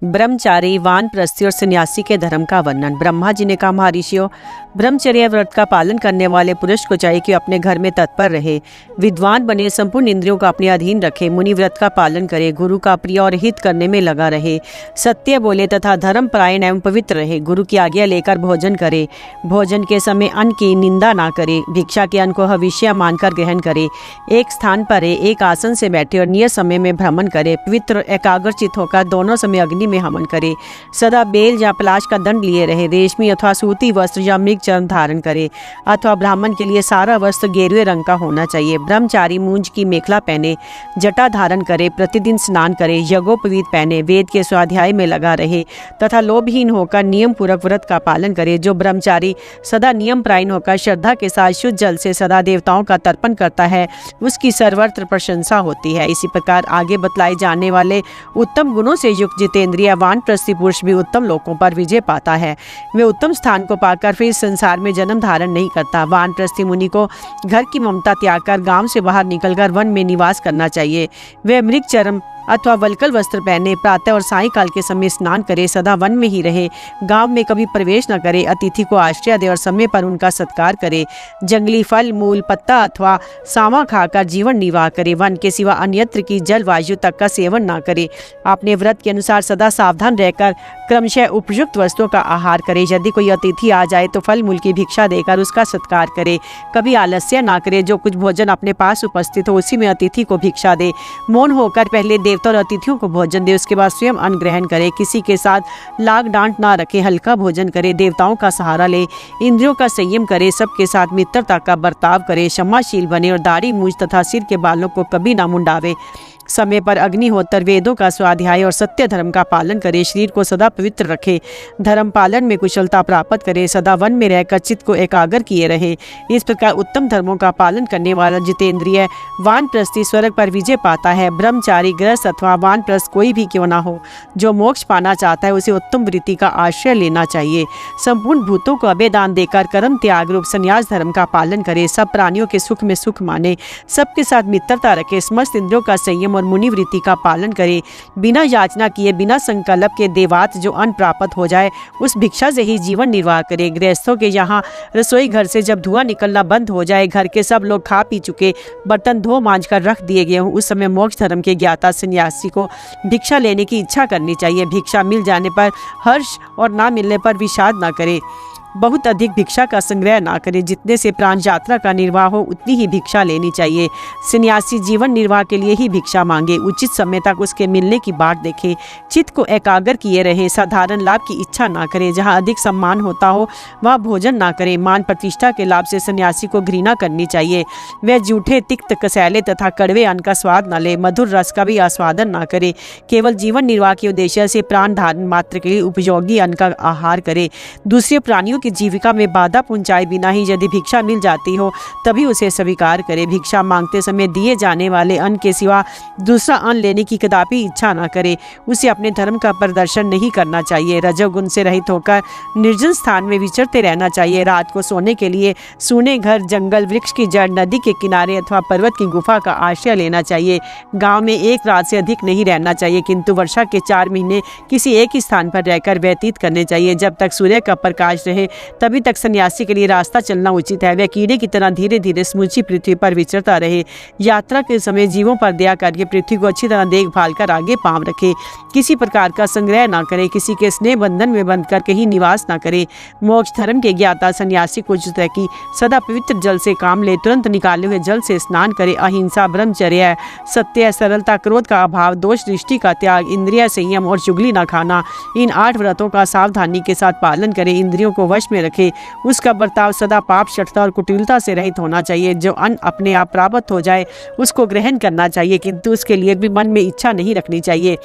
ब्रह्मचारी, वानप्रस्थी और सन्यासी के धर्म का वर्णन। ब्रह्मा जी ने कहा, महर्षियों, ब्रह्मचर्य व्रत का पालन करने वाले पुरुष को चाहिए कि अपने घर में तत्पर रहे, विद्वान बने, संपूर्ण इंद्रियों को अपने अधीन रखे, मुनि व्रत का पालन करे, गुरु का प्रिय और हित करने में लगा रहे, सत्य बोले तथा धर्म परायण एवं पवित्र रहे, गुरु की आज्ञा लेकर भोजन करे, भोजन के समय अन्न की निंदा ना करे, भिक्षा के अन्न को हविष्य मानकर ग्रहण करे, एक स्थान पर रहे, एक आसन से बैठे और नियत समय में भ्रमण करे, पवित्र और एकाग्रचित होकर दोनों समय अग्नि में हवन करे, सदा बेल या पलाश का दंड लिए रहे, रेशमी अथवा सूती वस्त्र या मृग चर्म धारण करे, अथवा ब्राह्मण के लिए सारा वस्त्र गेरुए रंग का होना चाहिए। ब्रह्मचारी मूंज की मेखला पहने, जटा धारण करे, प्रतिदिन स्नान करे, यज्ञोपवीत पहने, वेद के स्वाध्याय में लगा रहे तथा लोभहीन होकर नियम पूर्वक व्रत का पालन करे। जो ब्रह्मचारी सदा नियम परायण होकर श्रद्धा के साथ शुद्ध जल से सदा देवताओं का तर्पण करता है, उसकी सर्वत्र प्रशंसा होती है। इसी प्रकार आगे बतलाए जाने वाले उत्तम गुणों से युक्त जितेंद्रिय वानप्रस्थी पुरुष भी उत्तम लोकों पर विजय पाता है। वे उत्तम स्थान को पाकर फिर संसार में जन्म धारण नहीं करता। वानप्रस्थी मुनि को घर की ममता त्याग कर गांव से बाहर निकलकर वन में निवास करना चाहिए। वे मृग चर्म अथवा वल्कल वस्त्र पहने, प्रातः और सायंकाल के समय स्नान करे, सदा वन में ही रहे, गांव में कभी प्रवेश न करे, अतिथि को आश्रय दे और समय पर उनका सत्कार करे, जंगली फल, मूल, पत्ता अथवा सावा खाकर जीवन निर्वाह करे, वन के सिवा अन्यत्र की जल वायु तक का सेवन न करे, अपने व्रत के अनुसार सदा सावधान रहकर क्रमशः उपयुक्त वस्तुओं का आहार करे। यदि कोई अतिथि आ जाए तो फल मूल की भिक्षा देकर उसका सत्कार करे, कभी आलस्य ना करे, जो कुछ भोजन अपने पास उपस्थित हो उसी में अतिथि को भिक्षा दे, मौन होकर पहले देवता और अतिथियों को भोजन दे, उसके बाद स्वयं अन्न ग्रहण करे, किसी के साथ लाग डांट ना रखे, हल्का भोजन करे, देवताओं का सहारा ले, इंद्रियों का संयम करे, सबके साथ मित्रता का बर्ताव करे, क्षमाशील बने और दाढ़ी मूंछ तथा सिर के बालों को कभी ना मुंडावे, समय पर अग्निहोत्र, वेदों का स्वाध्याय और सत्य धर्म का पालन करे, शरीर को सदा पवित्र रखे, धर्म पालन में कुशलता प्राप्त करे, सदा वन में रहकर चित्त को एकाग्र किए रहे। इस प्रकार उत्तम धर्मों का पालन करने वाला जितेंद्रिय वानप्रस्थी स्वर्ग पर विजय पाता है। ब्रह्मचारी, गृहस्थ अथवा वानप्रस्थ कोई भी क्यों ना हो, जो मोक्ष पाना चाहता है उसे उत्तम वृत्ति का आश्रय लेना चाहिए। संपूर्ण भूतों को अभेदान देकर कर्म त्याग रूप संन्यास धर्म का पालन करे, सब प्राणियों के सुख में सुख माने, सबके साथ मित्रता रखे, समस्त इंद्रियों का संयम और मुनि वृत्ति का पालन करे, बिना याचना किए, बिना संकल्प के देवात जो अन्न प्राप्त हो जाए उस भिक्षा से ही जीवन निर्वाह करे। गृहस्थों के यहाँ रसोई घर से जब धुआं निकलना बंद हो जाए, घर के सब लोग खा पी चुके, बर्तन धो मांझ कर रख दिए गए हों, उस समय मोक्ष धर्म के ज्ञाता सन्यासी को भिक्षा लेने की इच्छा करनी चाहिए। भिक्षा मिल जाने पर हर्ष और ना मिलने पर विषाद ना करे, बहुत अधिक भिक्षा का संग्रह ना करे, जितने से प्राण यात्रा का निर्वाह हो उतनी ही भिक्षा लेनी चाहिए। सन्यासी जीवन निर्वाह के लिए ही भिक्षा मांगे, उचित समय तक उसके मिलने की बाट देखे, चित्त को एकाग्र किए रहे, साधारण लाभ की इच्छा ना करे, जहाँ अधिक सम्मान होता हो वहाँ भोजन ना करे, मान प्रतिष्ठा के लाभ से सन्यासी को घृणा करनी चाहिए। वह जूठे, तिक्त, कसैले तथा कड़वे अन्न का स्वाद न ले, मधुर रस का भी आस्वादन ना करे, केवल जीवन निर्वाह के उद्देश्य से प्राण धारण मात्र के लिए उपयोगी अन्न का आहार करे। दूसरे प्राणियों की जीविका में बाधा पहुंचाए बिना ही यदि भिक्षा मिल जाती हो तभी उसे स्वीकार करे। भिक्षा मांगते समय दिए जाने वाले अन्न के सिवा दूसरा अन्न लेने की कदापि इच्छा ना करे। उसे अपने धर्म का प्रदर्शन नहीं करना चाहिए। रजोगुण से रहित होकर निर्जन स्थान में विचरते रहना चाहिए। रात को सोने के लिए सूने घर, जंगल, वृक्ष की जड़, नदी के किनारे अथवा पर्वत की गुफा का आश्रय लेना चाहिए। गाँव में एक रात से अधिक नहीं रहना चाहिए, किंतु वर्षा के 4 महीने किसी एक ही स्थान पर रहकर व्यतीत करने चाहिए। जब तक सूर्य का प्रकाश रहे तभी तक सन्यासी के लिए रास्ता चलना उचित है। वह कीड़े की तरह धीरे धीरे समूची पृथ्वी पर विचरता रहे। यात्रा के समय जीवों पर दया करके पृथ्वी को अच्छी तरह देखभाल कर आगे पांव रखे। किसी प्रकार का संग्रह ना करे, किसी के स्नेह बंधन में बंध कर कहीं निवास ना करे। मोक्ष धर्म के ज्ञाता सन्यासी को उचित है कि सदा पवित्र जल से काम ले, तुरंत निकाले हुए जल से स्नान करे। अहिंसा, ब्रह्मचर्य, सत्य, सरलता, क्रोध का अभाव, दोष दृष्टि का त्याग, इंद्रिय संयम और चुगली न खाना, इन 8 व्रतों का सावधानी के साथ पालन करे। इंद्रियों को वश में रखे। उसका बर्ताव सदा पाप, शठता और कुटिलता से रहित होना चाहिए। जो अन्न अपने आप प्राप्त हो जाए उसको ग्रहण करना चाहिए, किंतु उसके लिए भी मन में इच्छा नहीं रखनी चाहिए।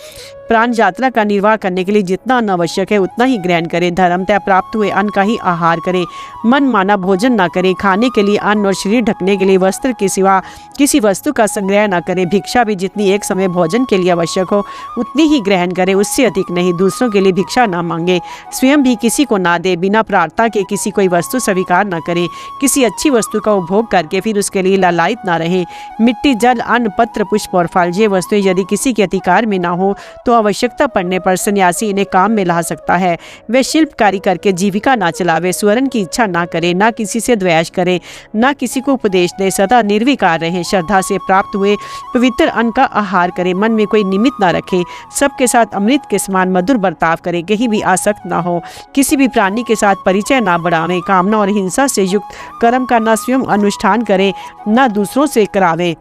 प्राण यात्रा का निर्वाह करने के लिए जितना अन्न आवश्यक है उतना ही ग्रहण करें। धर्मतः प्राप्त हुए अन्न का ही आहार करें। मन माना भोजन न करें। खाने के लिए अन्न और शरीर ढकने के लिए वस्त्र के सिवा किसी वस्तु का संग्रह न करें। भिक्षा भी जितनी एक समय भोजन के लिए आवश्यक हो उतनी ही ग्रहण करें, उससे अधिक नहीं। दूसरों के लिए भिक्षा न मांगे, स्वयं भी किसी को ना दे। बिना प्रार्थना के किसी कोई वस्तु स्वीकार न करें। किसी अच्छी वस्तु का उपभोग करके फिर उसके लिए लालायित न रहे। मिट्टी, जल, अन्न, पत्र, पुष्प और फल, ये वस्तुएं यदि किसी के अधिकार में ना हो तो आवश्यकता पड़ने पर सन्यासी इन्हें काम में ला सकता है। वे शिल्पकारी करके जीविका ना चलावे, स्वर्ण की इच्छा ना करे, ना किसी से द्वेष करे, ना किसी को उपदेश दे, सदा निर्विकार रहे, श्रद्धा से प्राप्त हुए पवित्र अन्न का आहार करे, मन में कोई निमित्त ना रखे, सबके साथ अमृत के समान मधुर बर्ताव करे, कहीं भी आसक्त ना हो, किसी भी प्राणी के साथ परिचय ना बढ़ावे, कामना और हिंसा से युक्त कर्म का ना स्वयं अनुष्ठान करे, ना दूसरों से करावे,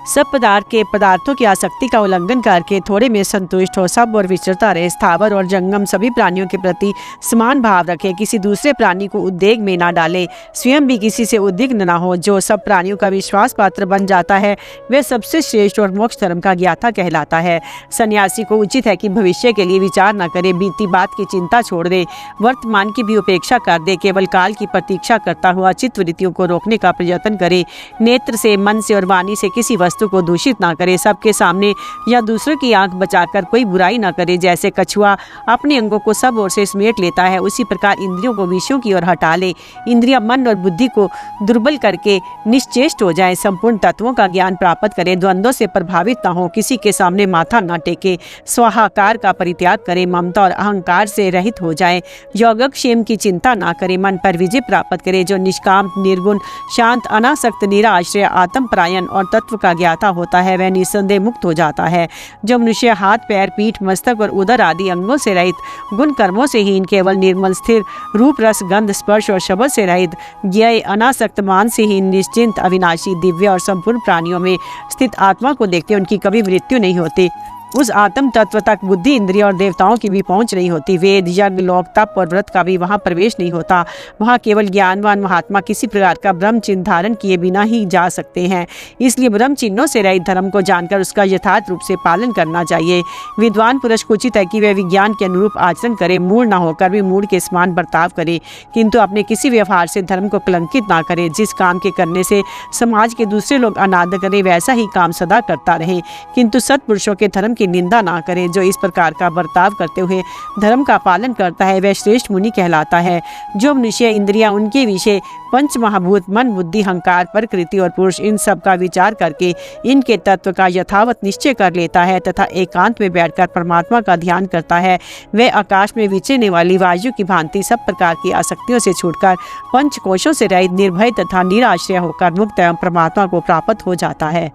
सब पदार्थों की आसक्ति का उल्लंघन करके थोड़े में संतुष्ट हो, सब और विचरता रहे, स्थावर और जंगम सभी प्राणियों के प्रति समान भाव रखे, किसी दूसरे प्राणी को उद्वेग में ना डाले, स्वयं भी किसी से उद्विग्न ना हो। जो सब प्राणियों का विश्वास पात्र बन जाता है वह सबसे श्रेष्ठ और मोक्ष धर्म का ज्ञाता कहलाता है। सन्यासी को उचित है कि भविष्य के लिए विचार न करे, बीती बात की चिंता छोड़ दे, वर्तमान की भी उपेक्षा कर दे, केवल काल की प्रतीक्षा करता हुआ चित्तवृत्तियों को रोकने का प्रयत्न करे, नेत्र से, मन से और वाणी से किसी वस्तु को दूषित ना करे, सबके सामने या दूसरों की आंख बचाकर कोई बुराई ना करे। जैसे कछुआ अपने अंगों को सब ओर से समेट लेता है, उसी प्रकार इंद्रियों को विषयों की ओर हटा ले, इंद्रिया मन और बुद्धि को दुर्बल करके निश्चेष्ट हो जाए, संपूर्ण तत्वों का ज्ञान प्राप्त करे, द्वंद्वों से प्रभावित ना हो, किसी के सामने माथा ना टेके, स्वाहाकार का परित्याग करे, ममता और अहंकार से रहित हो जाए, योगक्षेम की चिंता ना करे, मन पर विजय प्राप्त करे। जो निष्काम, निर्गुण, शांत, अनासक्त, निराश्रय, आत्मपरायण और तत्व का ज्ञाता होता है वह निस्संदेह मुक्त हो जाता है। जो मनुष्य हाथ, पैर, पीठ, मस्तक और उदर आदि अंगों से रहित, गुण कर्मों से हीन, केवल निर्मल, स्थिर, रूप, रस, गंध, स्पर्श और शब्द से रहित, ज्ञेय, अनासक्त, मान से हीन, निश्चिंत, अविनाशी, दिव्य और संपूर्ण प्राणियों में स्थित आत्मा को देखते उनकी कभी मृत्यु नहीं होती, उस आत्म तत्व तक बुद्धि, इंद्रिय और देवताओं की भी पहुंच नहीं होती, वेद, यज्ञ, लोक, तप और व्रत का भी वहां प्रवेश नहीं होता। वहां केवल ज्ञानवान महात्मा किसी प्रकार का ब्रह्म चिन्ह धारण किए बिना ही जा सकते हैं। इसलिए ब्रह्म चिन्हों से रहित धर्म को जानकर उसका यथार्थ रूप से पालन करना चाहिए। विद्वान पुरुष को उचित है कि वह विज्ञान के अनुरूप आचरण करे, मूढ़ न होकर भी मूढ़ के समान बर्ताव करे, किंतु अपने किसी व्यवहार से धर्म को कलंकित ना करे। जिस काम के करने से समाज के दूसरे लोग अनादर करें वैसा ही काम सदा करता रहे, किंतु सत्पुरुषों के धर्म की निंदा ना करे। जो इस प्रकार का बर्ताव करते हुए धर्म का पालन करता है वह श्रेष्ठ मुनि कहलाता है। जो मनुष्य इंद्रियां, उनके विषय, पंच महाभूत, मन, बुद्धि, अहंकार, प्रकृति और पुरुष, इन सब का विचार करके इनके तत्व का यथावत निश्चय कर लेता है तथा एकांत में बैठकर परमात्मा का ध्यान करता है, वह आकाश में विचरने वाली वायु की भांति सब प्रकार की आसक्तियों से छूटकर पंचकोशों से रहित, निर्भय तथा निराश्रय होकर मुक्त एवं परमात्मा को प्राप्त हो जाता है।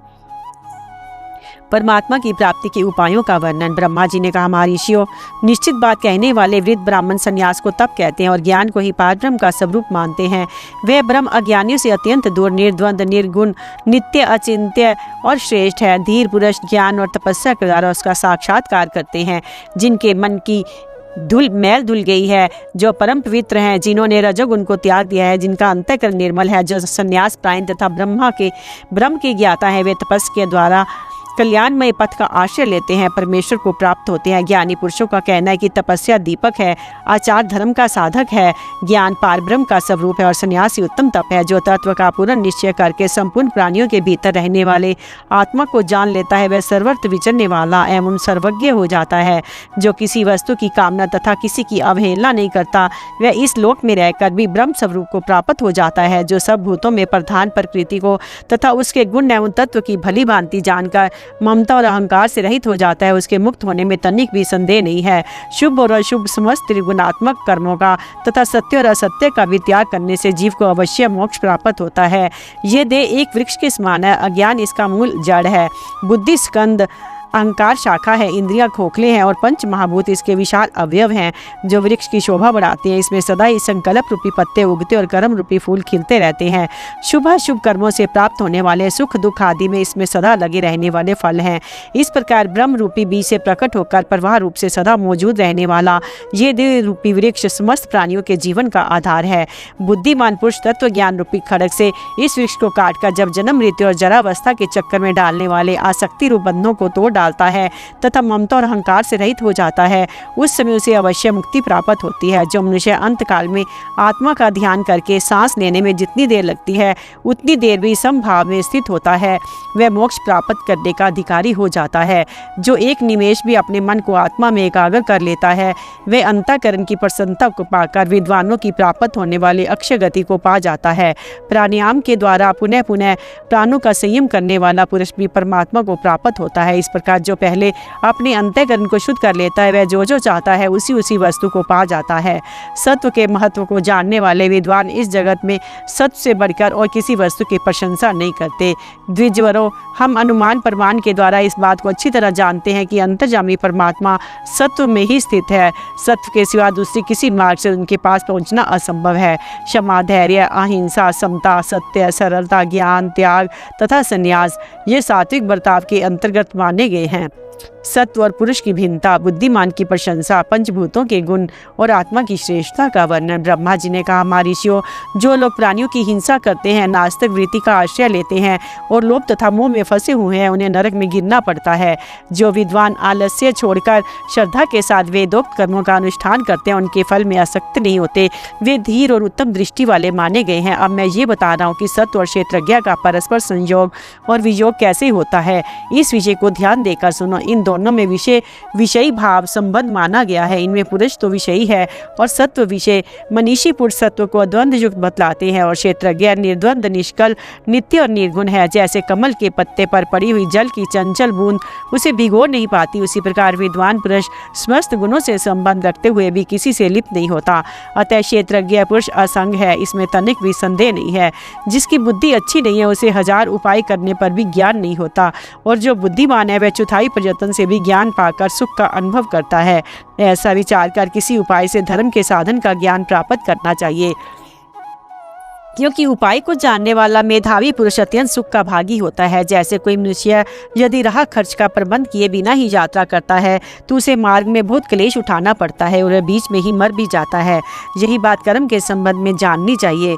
परमात्मा की प्राप्ति के उपायों का वर्णन। ब्रह्मा जी ने कहा, महर्षियों, निश्चित बात कहने वाले वृद्ध ब्राह्मण संन्यास को तप कहते हैं और ज्ञान को ही पारब्रह्म का स्वरूप मानते हैं। वे ब्रह्म अज्ञानियों से अत्यंत दूर, निर्द्वंद, निर्गुण, नित्य, अचिंत्य और श्रेष्ठ है। धीर पुरुष ज्ञान और तपस्या के द्वारा उसका साक्षात्कार करते हैं। जिनके मन की मैल धुल गई है, जो परम पवित्र हैं, जिन्होंने रजोगुण को त्याग दिया है, जिनका अंतःकरण निर्मल है, जो संन्यास प्रायण तथा ब्रह्म के ज्ञाता है, वे तपस्या के द्वारा कल्याणमय पथ का आश्रय लेते हैं, परमेश्वर को प्राप्त होते हैं। ज्ञानी पुरुषों का कहना है कि तपस्या दीपक है, आचार धर्म का साधक है, ज्ञान पारब्रह्म का स्वरूप है और सन्यासी उत्तम तप है। जो तत्व का पूर्ण निश्चय करके संपूर्ण प्राणियों के भीतर रहने वाले आत्मा को जान लेता है वह सर्वत्र विचरने वाला एवं सर्वज्ञ हो जाता है। जो किसी वस्तु की कामना तथा किसी की अवहेलना नहीं करता वह इस लोक में रहकर भी ब्रह्म स्वरूप को प्राप्त हो जाता है। जो सब भूतों में प्रधान प्रकृति को तथा उसके गुण एवं तत्व की भली भांति जानकर ममता और अहंकार से रहित हो जाता है, उसके मुक्त होने में तनिक भी संदेह नहीं है। शुभ और अशुभ समस्त त्रिगुणात्मक कर्मों का तथा सत्य और असत्य का भी त्याग करने से जीव को अवश्य मोक्ष प्राप्त होता है। ये देह एक वृक्ष के समान है, अज्ञान इसका मूल जड़ है, बुद्धि स्कंद, अहंकार शाखा है, इंद्रियां खोखले हैं और पंच महाभूत इसके विशाल अवयव हैं जो वृक्ष की शोभा बढ़ाते हैं। इसमें सदा ही संकल्प रूपी पत्ते उगते और कर्म रूपी फूल खिलते रहते हैं। शुभ शुभ कर्मों से प्राप्त होने वाले सुख दुख आदि में इसमें सदा लगे रहने वाले फल हैं। इस प्रकार ब्रह्म रूपी बीज से प्रकट होकर प्रवाह रूप से सदा मौजूद रहने वाला ये देह रूपी वृक्ष समस्त प्राणियों के जीवन का आधार है। बुद्धिमान पुरुष तत्व ज्ञान रूपी खड़ग से इस वृक्ष को काटकर जब जन्म, मृत्यु और जरावस्था के चक्कर में डालने वाले आसक्ति रूप बंधनों को तोड़ डालता है तथा ममता और अहंकार से रहित हो जाता है, उस समय उसे अवश्य मुक्ति प्राप्त होती है। जो मनुष्य अंत काल में आत्मा का ध्यान करके सांस लेने में जितनी देर लगती है उतनी देर भी समभाव में स्थित होता है, वह मोक्ष प्राप्त करने का अधिकारी हो जाता है। जो एक निमेष भी अपने मन को आत्मा में एकाग्र कर लेता है वह अंतःकरण की प्रसन्नता को पाकर विद्वानों की प्राप्त होने वाली अक्षय गति को पा जाता है। प्राणायाम के द्वारा पुनः पुनः प्राणों का संयम करने वाला पुरुष भी परमात्मा को प्राप्त होता है। इस प्रकार प्रकार जो पहले अपने अंतःकरण को शुद्ध कर लेता है वह जो जो चाहता है उसी उसी वस्तु को पा जाता है। सत्व के महत्व को जानने वाले विद्वान इस जगत में सत्व से बढ़कर और किसी वस्तु की प्रशंसा नहीं करते। द्विजवरों, हम अनुमान प्रमाण के द्वारा इस बात को अच्छी तरह जानते हैं कि अंतर्यामी परमात्मा सत्व में ही स्थित है। सत्व के सिवा दूसरी किसी मार्ग से उनके पास पहुंचना असंभव है। क्षमा, धैर्य, अहिंसा, समता, सत्य, सरलता, ज्ञान, त्याग तथा संन्यास ये सात्विक बर्ताव के अंतर्गत माने गए हैं। सत्व और पुरुष की भिन्नता, बुद्धिमान की प्रशंसा, पंचभूतों के गुण और आत्मा की श्रेष्ठता का वर्णन। ब्रह्मा जी ने कहा, महर्षियों, जो लोग प्राणियों की हिंसा करते हैं, नास्तिक वृत्ति का आश्रय लेते हैं और लोभ तथा मोह में फंसे हुए हैं, उन्हें नरक में गिरना पड़ता है। जो विद्वान आलस्य छोड़कर श्रद्धा के साथ वेदोक्त कर्मों का अनुष्ठान करते हैं, उनके फल में आसक्त नहीं होते, वे धीर और उत्तम दृष्टि वाले माने गए हैं। अब मैं ये बता रहा हूँ कि सत्व और क्षेत्रज्ञ का परस्पर संयोग और वियोग कैसे होता है। इस विषय को ध्यान देकर सुनो। इन दोनों में विषयी भाव संबंध माना गया है। इनमें पुरुष तो विषयी है और सत्व विषय। मनीषी पुरुष सत्व को द्वंद्व युक्त बतलाते हैं और क्षेत्रज्ञ निर्द्वंद, निष्कल, नित्य और निर्गुण है। जैसे कमल के पत्ते पर पड़ी हुई जल की चंचल बूंद उसे भिगो नहीं पाती, उसी प्रकार विद्वान पुरुष समस्त गुणों से संबंध रखते हुए भी किसी से लिप्त नहीं होता। अतः क्षेत्रज्ञ पुरुष असंग है, इसमें तनिक भी संदेह नहीं है। जिसकी बुद्धि अच्छी नहीं है उसे हजार उपाय करने पर भी ज्ञान नहीं होता, और जो बुद्धिमान है वह चौथाई प्रयत्न से भी ज्ञान पाकर सुख का अनुभव करता है। ऐसा विचार कर किसी उपाय से धर्म के साधन का ज्ञान प्राप्त करना चाहिए, क्योंकि उपाय को जानने वाला मेधावी पुरुष अत्यंत सुख का भागी होता है। जैसे कोई मनुष्य यदि राह खर्च का प्रबंध किए बिना ही यात्रा करता है तो उसे मार्ग में बहुत क्लेश उठाना पड़ता है और बीच में ही मर भी जाता है। यही बात कर्म के संबंध में जाननी चाहिए।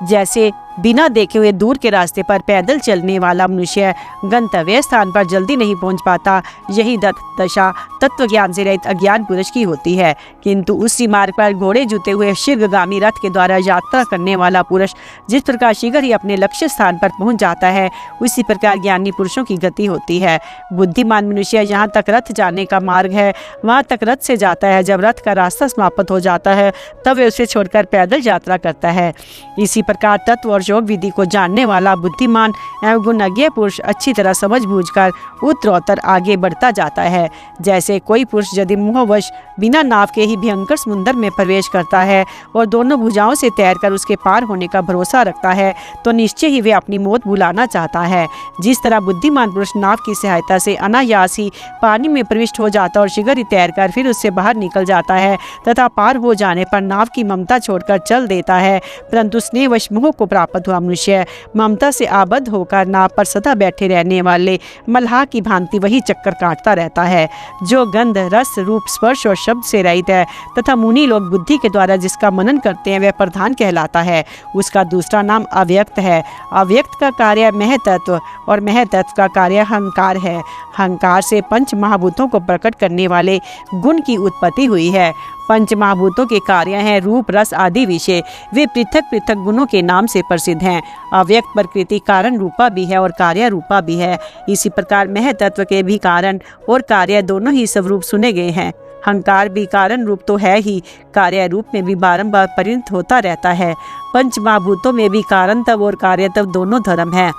जैसे बिना देखे हुए दूर के रास्ते पर पैदल चलने वाला मनुष्य गंतव्य स्थान पर जल्दी नहीं पहुंच पाता, यही दशा तत्व ज्ञान से रहित अज्ञान पुरुष की होती है। किंतु उसी मार्ग पर घोड़े जुते हुए शीघ्रगामी रथ के द्वारा यात्रा करने वाला पुरुष जिस प्रकार शीघ्र ही अपने लक्ष्य स्थान पर पहुंच जाता है, उसी प्रकार ज्ञानी पुरुषों की गति होती है। बुद्धिमान मनुष्य जहाँ तक रथ जाने का मार्ग है वहाँ तक रथ से जाता है। जब रथ का रास्ता समाप्त हो जाता है तब वे उसे छोड़कर पैदल यात्रा करता है। इसी प्रकार तत्व और योग विधि को जानने वाला बुद्धिमान एवं गुणज्ञ पुरुष अच्छी तरह समझ बूझकर उत्तरोत्तर आगे बढ़ता जाता है। जैसे कोई पुरुष यदि मोहवश बिना नाव के ही भयंकर समुद्र में प्रवेश करता है और दोनों भुजाओं से तैरकर उसके पार होने का भरोसा रखता है तो निश्चय ही वे अपनी मौत बुलाना चाहता है। जिस तरह बुद्धिमान पुरुष नाव की सहायता से अनायास ही पानी में प्रविष्ट हो जाता और शीघ्र ही तैरकर फिर उससे बाहर निकल जाता है तथा पार हो जाने पर नाव की ममता छोड़कर चल देता है, परंतु स्नेहवश मोह को प्राप्त हुआ मनुष्य ममता से आबद्ध होकर नाव पर सदा बैठे रहने वाले मल्लाह की भांति वही चक्कर काटता रहता है। जो गंध, रस, रूप, स्पर्श और शब्द से रहित है तथा मुनि लोग बुद्धि के द्वारा जिसका मनन करते हैं वह प्रधान कहलाता है। उसका दूसरा नाम अव्यक्त है। अव्यक्त का कार्य महतत्व और महतत्व का कार्य अहंकार है। अहंकार से पंच महाभूतों को प्रकट करने वाले गुण की उत्पत्ति हुई है। पंच महाभूतों के कार्य हैं रूप, रस आदि विषय। वे पृथक पृथक गुणों के नाम से प्रसिद्ध हैं। अव्यक्त प्रकृति कारण रूपा भी है और कार्य रूपा भी है। इसी प्रकार महतत्व के भी कारण और कार्य दोनों ही स्वरूप सुने गए हैं। अहंकार भी कारण रूप तो है ही, कार्य रूप में भी बारंबार परिणत होता रहता है। पंच महाभूतों में भी कारण तत्व और कार्य तत्व दोनों धर्म हैं।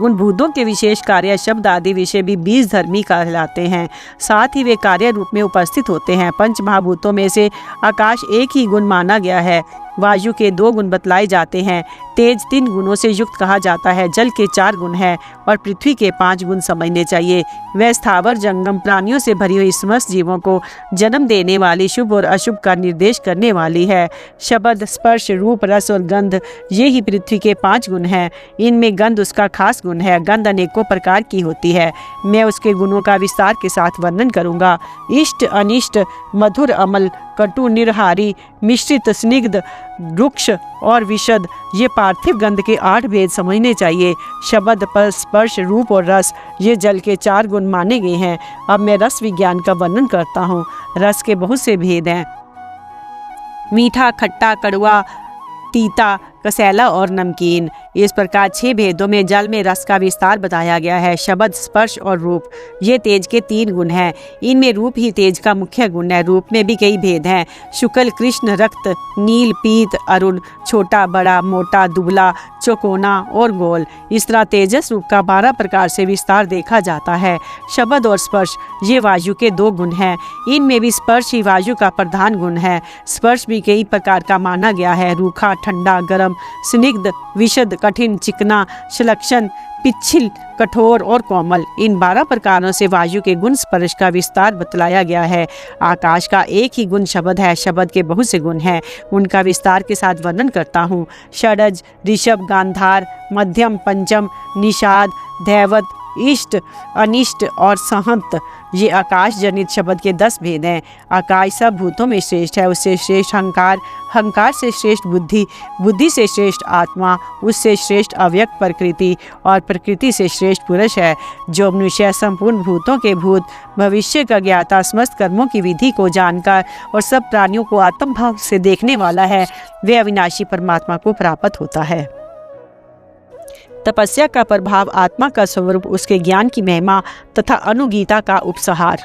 उन भूतों के विशेष कार्य शब्द आदि विषय भी बीज धर्मी कहलाते हैं, साथ ही वे कार्य रूप में उपस्थित होते हैं। पंच महाभूतों में से आकाश एक ही गुण माना गया है। वायु के 2 गुण बतलाए जाते हैं। तेज 3 गुणों से युक्त कहा जाता है। जल के 4 गुण हैं और पृथ्वी के 5 गुण समझने चाहिए। वह स्थावर जंगम प्राणियों से भरी हुई समस्त जीवों को जन्म देने वाली, शुभ और अशुभ का निर्देश करने वाली है। शब्द, स्पर्श, रूप, रस और गंध ये ही पृथ्वी के 5 गुण हैं। इनमें गंध उसका खास गुण है। गंध अनेकों प्रकार की होती है। मैं उसके गुणों का विस्तार के साथ वर्णन करूंगा। इष्ट, अनिष्ट, मधुर, अमल, कटु, निर्हारी, मिश्रित, स्निग्ध, रुक्ष और विशद ये पार्थिव गंध के 8 भेद समझने चाहिए। शब्द, स्पर्श, रूप और रस ये जल के 4 गुण माने गए हैं। अब मैं रस विज्ञान का वर्णन करता हूँ। रस के बहुत से भेद हैं। मीठा, खट्टा, कड़वा, तीता, कसैला और नमकीन। इस प्रकार 6 भेदों में जल में रस का विस्तार बताया गया है। शब्द, स्पर्श और रूप, ये तेज के 3 गुण हैं। इनमें रूप ही तेज का मुख्य गुण है। रूप में भी कई भेद हैं: शुक्ल, कृष्ण, रक्त, नील, पीत, अरुण, छोटा, बड़ा, मोटा, दुबला, चौकोना और गोल। इस तरह तेजस रूप का 12 प्रकार से विस्तार देखा जाता है। शब्द और स्पर्श, ये वायु के 2 गुण हैं। इनमें भी स्पर्श ही वायु का प्रधान गुण है। स्पर्श भी कई प्रकार का माना गया है: रूखा, ठंडा, गर्म, स्निग्ध, विशद, कठिन, चिकना, श्लक्षण, पिच्छल, कठोर और कोमल। इन 12 प्रकारों से वायु के गुण स्पर्श का विस्तार बतलाया गया है। आकाश का एक ही गुण शब्द है। शब्द के बहुत से गुण हैं, उनका विस्तार के साथ वर्णन करता हूँ। षडज, ऋषभ, गांधार, मध्यम, पंचम, निषाद, दैवत, इष्ट, अनिष्ट और सहंत, ये आकाश जनित शब्द के 10 भेद हैं। आकाश सब भूतों में श्रेष्ठ है। उससे श्रेष्ठ अहंकार, अहंकार से श्रेष्ठ बुद्धि, बुद्धि से श्रेष्ठ आत्मा, उससे श्रेष्ठ अव्यक्त प्रकृति और प्रकृति से श्रेष्ठ पुरुष है। जो मनुष्य संपूर्ण भूतों के भूत, भविष्य का ज्ञाता, समस्त कर्मों की विधि को जानकर और सब प्राणियों को आत्म भाव से देखने वाला है, वे अविनाशी परमात्मा को प्राप्त होता है। तपस्या का प्रभाव, आत्मा का स्वरूप, उसके ज्ञान की महिमा तथा अनुगीता का उपसंहार।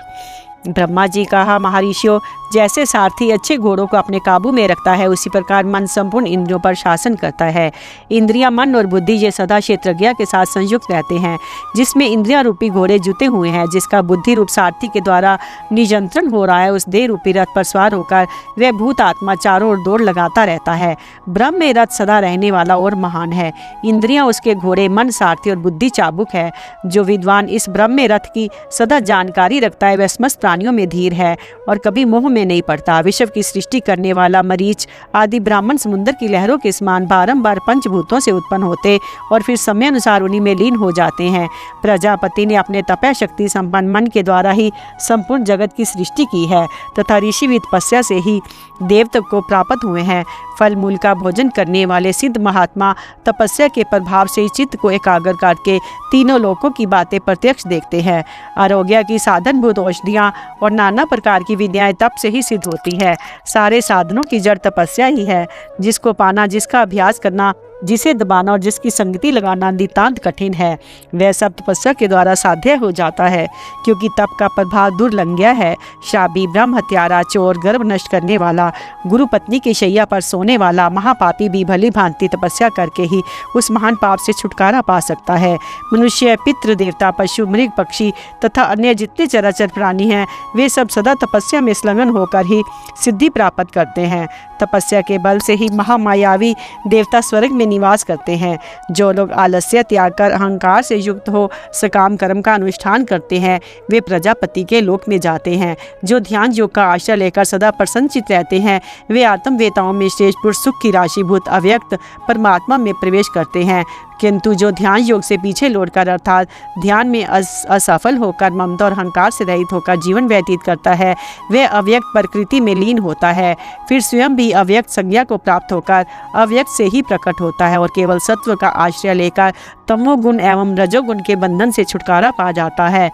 ब्रह्मा जी कहा, महर्षियों, जैसे सारथी अच्छे घोड़ों को अपने काबू में रखता है, उसी प्रकार मन संपूर्ण इंद्रियों पर शासन करता है। इंद्रियां, मन और बुद्धि ये सदा क्षेत्रज्ञ के साथ संयुक्त रहते हैं। जिसमें इंद्रियां रूपी घोड़े जुते हुए हैं, जिसका बुद्धि रूप सारथी के द्वारा नियंत्रण हो रहा है, उस देह रूपी रथ पर सवार होकर वह भूत आत्मा चारों ओर दौड़ लगाता रहता है। ब्रह्म में रथ सदा रहने वाला और महान है। इंद्रियां उसके घोड़े, मन सारथी और बुद्धि चाबुक है। जो विद्वान इस ब्रह्म में रथ की सदा जानकारी रखता है, वह समस्त प्राणियों में धीर है और कभी मोह में नहीं पड़ता। विश्व की सृष्टि करने वाला मरीच आदि ब्राह्मण समुद्र की लहरों के समान बारंबार पंचभूतों से उत्पन्न होते और फिर समय अनुसार उन्हीं में लीन हो जाते हैं। प्रजापति ने अपने तपः शक्ति संपन्न मन के द्वारा ही संपूर्ण जगत की सृष्टि की है तथा ऋषि भी तपस्या से ही देवत्व को प्राप्त हुए हैं। फल मूल का भोजन करने वाले सिद्ध महात्मा तपस्या के प्रभाव से चित्त को एकाग्र करके तीनों लोकों की बातें प्रत्यक्ष देखते हैं। आरोग्य की साधनभूत औषधियाँ और नाना प्रकार की विद्याएं तप से ही सिद्ध होती है। सारे साधनों की जड़ तपस्या ही है। जिसको पाना, जिसका अभ्यास करना, जिसे दबाना और जिसकी संगति लगाना नितांत कठिन है, वह सब तपस्या के द्वारा साध्य हो जाता है। क्योंकि तप का प्रभाव दुर्लंघ्य है। शाबी, ब्रह्म हत्यारा, चोर, गर्भ नष्ट करने वाला, गुरु पत्नी की शैया पर सोने वाला महापापी भी भली भांति तपस्या करके ही उस महान पाप से छुटकारा पा सकता है। मनुष्य, पितृ देवता, पशु, मृग, पक्षी तथा अन्य जितने चराचर प्राणी हैं, वे सब सदा तपस्या में संलग्न होकर ही सिद्धि प्राप्त करते हैं। तपस्या के बल से ही महामायावी देवता स्वर्ग में निवास करते हैं। जो लोग आलस्य त्याग कर अहंकार से युक्त हो सकाम कर्म का अनुष्ठान करते हैं, वे प्रजापति के लोक में जाते हैं। जो ध्यान योग का आश्रय लेकर सदा प्रसन्नचित रहते हैं, वे आत्मवेताओं में श्रेष्ठ पुरुष सुख की राशिभूत अव्यक्त परमात्मा में प्रवेश करते हैं। किंतु जो ध्यान योग से पीछे लौटकर अर्थात ध्यान में असफल होकर ममता और अहंकार से रहित होकर जीवन व्यतीत करता है, वह अव्यक्त प्रकृति में लीन होता है। फिर स्वयं भी अव्यक्त संज्ञा को प्राप्त होकर अव्यक्त से ही प्रकट होता है और केवल सत्व का आश्रय लेकर तमोगुण एवं रजोगुण के बंधन से छुटकारा पा जाता है।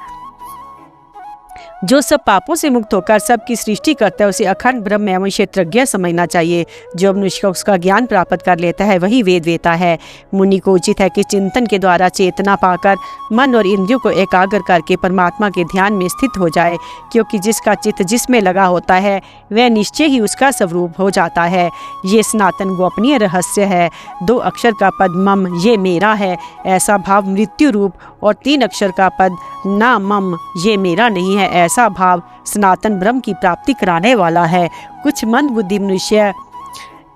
जो सब पापों से मुक्त होकर सबकी सृष्टि करता है, उसे अखंड ब्रह्म एवं क्षेत्रज्ञ समझना चाहिए। जो मनुष्य उसका ज्ञान प्राप्त कर लेता है, वही वेद वेता है। मुनि को उचित है कि चिंतन के द्वारा चेतना पाकर मन और इंद्रियों को एकाग्र करके परमात्मा के ध्यान में स्थित हो जाए, क्योंकि जिसका चित्त जिसमें लगा होता है, वह निश्चय ही उसका स्वरूप हो जाता है। ये सनातन गोपनीय रहस्य है। 2 अक्षर का पद मम, ये मेरा है, ऐसा भाव मृत्यु रूप, और 3 अक्षर का पद ना मम, ये मेरा नहीं है, ऐसा भाव सनातन ब्रह्म की प्राप्ति कराने वाला है। कुछ मंद बुद्धि मनुष्य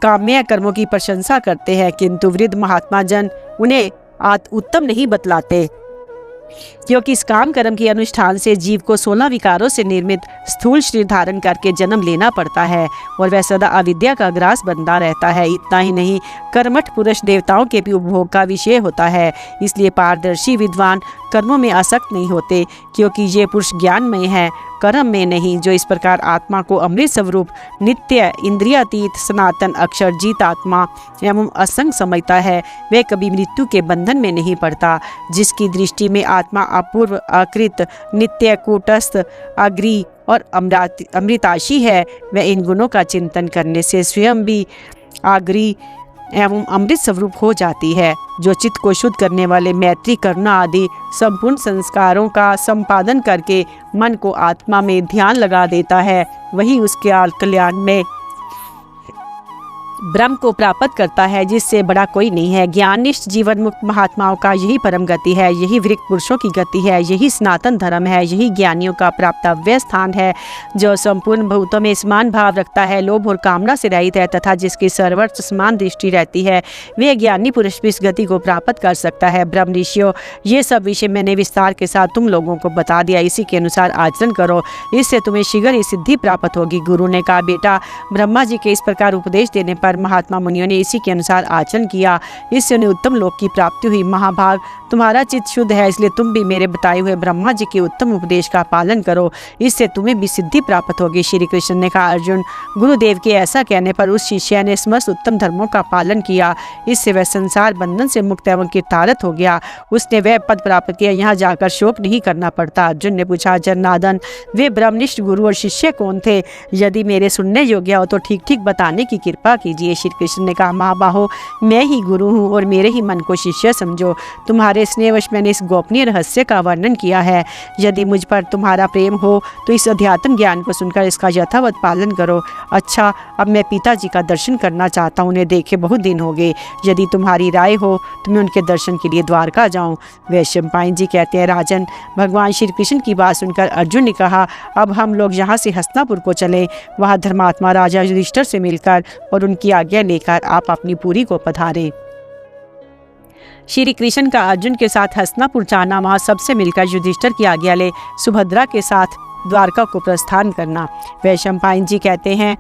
काम्य कर्मों की प्रशंसा करते हैं, किंतु वृद्ध महात्मा जन उन्हें उत्तम नहीं बतलाते, क्योंकि इस काम कर्म के अनुष्ठान से जीव को 16 विकारों से निर्मित स्थूल शरीर धारण करके जन्म लेना पड़ता है और वह सदा अविद्या का ग्रास बनता रहता है। इतना ही नहीं, कर्मठ पुरुष देवताओं के भी उपभोग का विषय होता है। इसलिए पारदर्शी विद्वान कर्मों में आसक्त नहीं होते, क्योंकि ये पुरुष ज्ञानमय है, कर्म में नहीं। जो इस प्रकार आत्मा को अमृत स्वरूप, नित्य, इंद्रियातीत, सनातन, अक्षर, जीत आत्मा एवं असंग समझता है, वह कभी मृत्यु के बंधन में नहीं पड़ता। जिसकी दृष्टि में आत्मा अपूर्व, अकृत, नित्य, कूटस्थ, अग्री और अमृताशी है, वह इन गुणों का चिंतन करने से स्वयं भी अग्री एवं अमृत स्वरूप हो जाती है। जो चित्त को शुद्ध करने वाले मैत्री, करुणा आदि संपूर्ण संस्कारों का संपादन करके मन को आत्मा में ध्यान लगा देता है, वही उसके कल्याण में ब्रह्म को प्राप्त करता है, जिससे बड़ा कोई नहीं है। ज्ञाननिष्ठ जीवन मुक्त महात्माओं का यही परम गति है, यही विरक्त पुरुषों की गति है, यही सनातन धर्म है, यही ज्ञानियों का प्राप्तव्य स्थान है। जो संपूर्ण भूतों में समान भाव रखता है, लोभ और कामना से रहित है तथा जिसकी सर्वत्र समान दृष्टि रहती है, वे ज्ञानी पुरुष भी इस गति को प्राप्त कर सकता है। ब्रह्म ऋषियों, ये सब विषय मैंने विस्तार के साथ तुम लोगों को बता दिया, इसी के अनुसार आचरण करो, इससे तुम्हें शीघ्र ही सिद्धि प्राप्त होगी। गुरु ने कहा, बेटा, ब्रह्मा जी के इस प्रकार उपदेश देने पर महात्मा मुनियों ने इसी के अनुसार आचरण किया, इससे उन्हें उत्तम लोक की प्राप्ति हुई। महाभाग, तुम्हारा चित्त शुद्ध है, इसलिए तुम भी मेरे बताए हुए ब्रह्मा जी के उत्तम उपदेश का पालन करो, इससे तुम्हें भी सिद्धि प्राप्त होगी। श्री कृष्ण ने कहा, अर्जुन, गुरुदेव के ऐसा कहने पर उस शिष्य ने समस्त उत्तम धर्मों का पालन किया, इससे वह संसार बंधन से मुक्त एवं कृतार्थ हो गया। उसने वह पद प्राप्त किया, यहाँ जाकर शोक नहीं करना पड़ता। अर्जुन ने पूछा, जनार्दन, वे ब्रह्मनिष्ठ गुरु और शिष्य कौन थे? यदि मेरे सुनने योग्य हो तो ठीक ठीक बताने की कृपा कीजिए। श्री कृष्ण ने कहा, महाबाहो, मैं ही गुरु हूँ और मेरे ही मन को शिष्य समझो। तुम्हारे स्नेहवश मैंने इस गोपनीय रहस्य का वर्णन किया है। यदि मुझ पर तुम्हारा प्रेम हो तो इस अध्यात्म ज्ञान को सुनकर इसका यथावत पालन करो। अच्छा, अब मैं पिताजी का दर्शन करना चाहता हूँ, उन्हें देखे बहुत दिन हो गए। यदि तुम्हारी राय हो तो मैं उनके दर्शन के लिए द्वारका जाऊँ। वैशंपायन जी कहते हैं, राजन, भगवान श्री कृष्ण की बात सुनकर अर्जुन ने कहा, अब हम लोग यहाँ से हस्तिनापुर को चलें। वहाँ धर्मात्मा राजा युधिष्ठिर से मिलकर और उनकी आज्ञा लेकर आप अपनी पुरी को पधारें। श्री कृष्ण का अर्जुन के साथ हस्तिनापुर जाना, वहाँ सबसे मिलकर युधिष्ठिर की आज्ञा ले सुभद्रा के साथ द्वारका को प्रस्थान करना। वैशंपायन जी कहते हैं,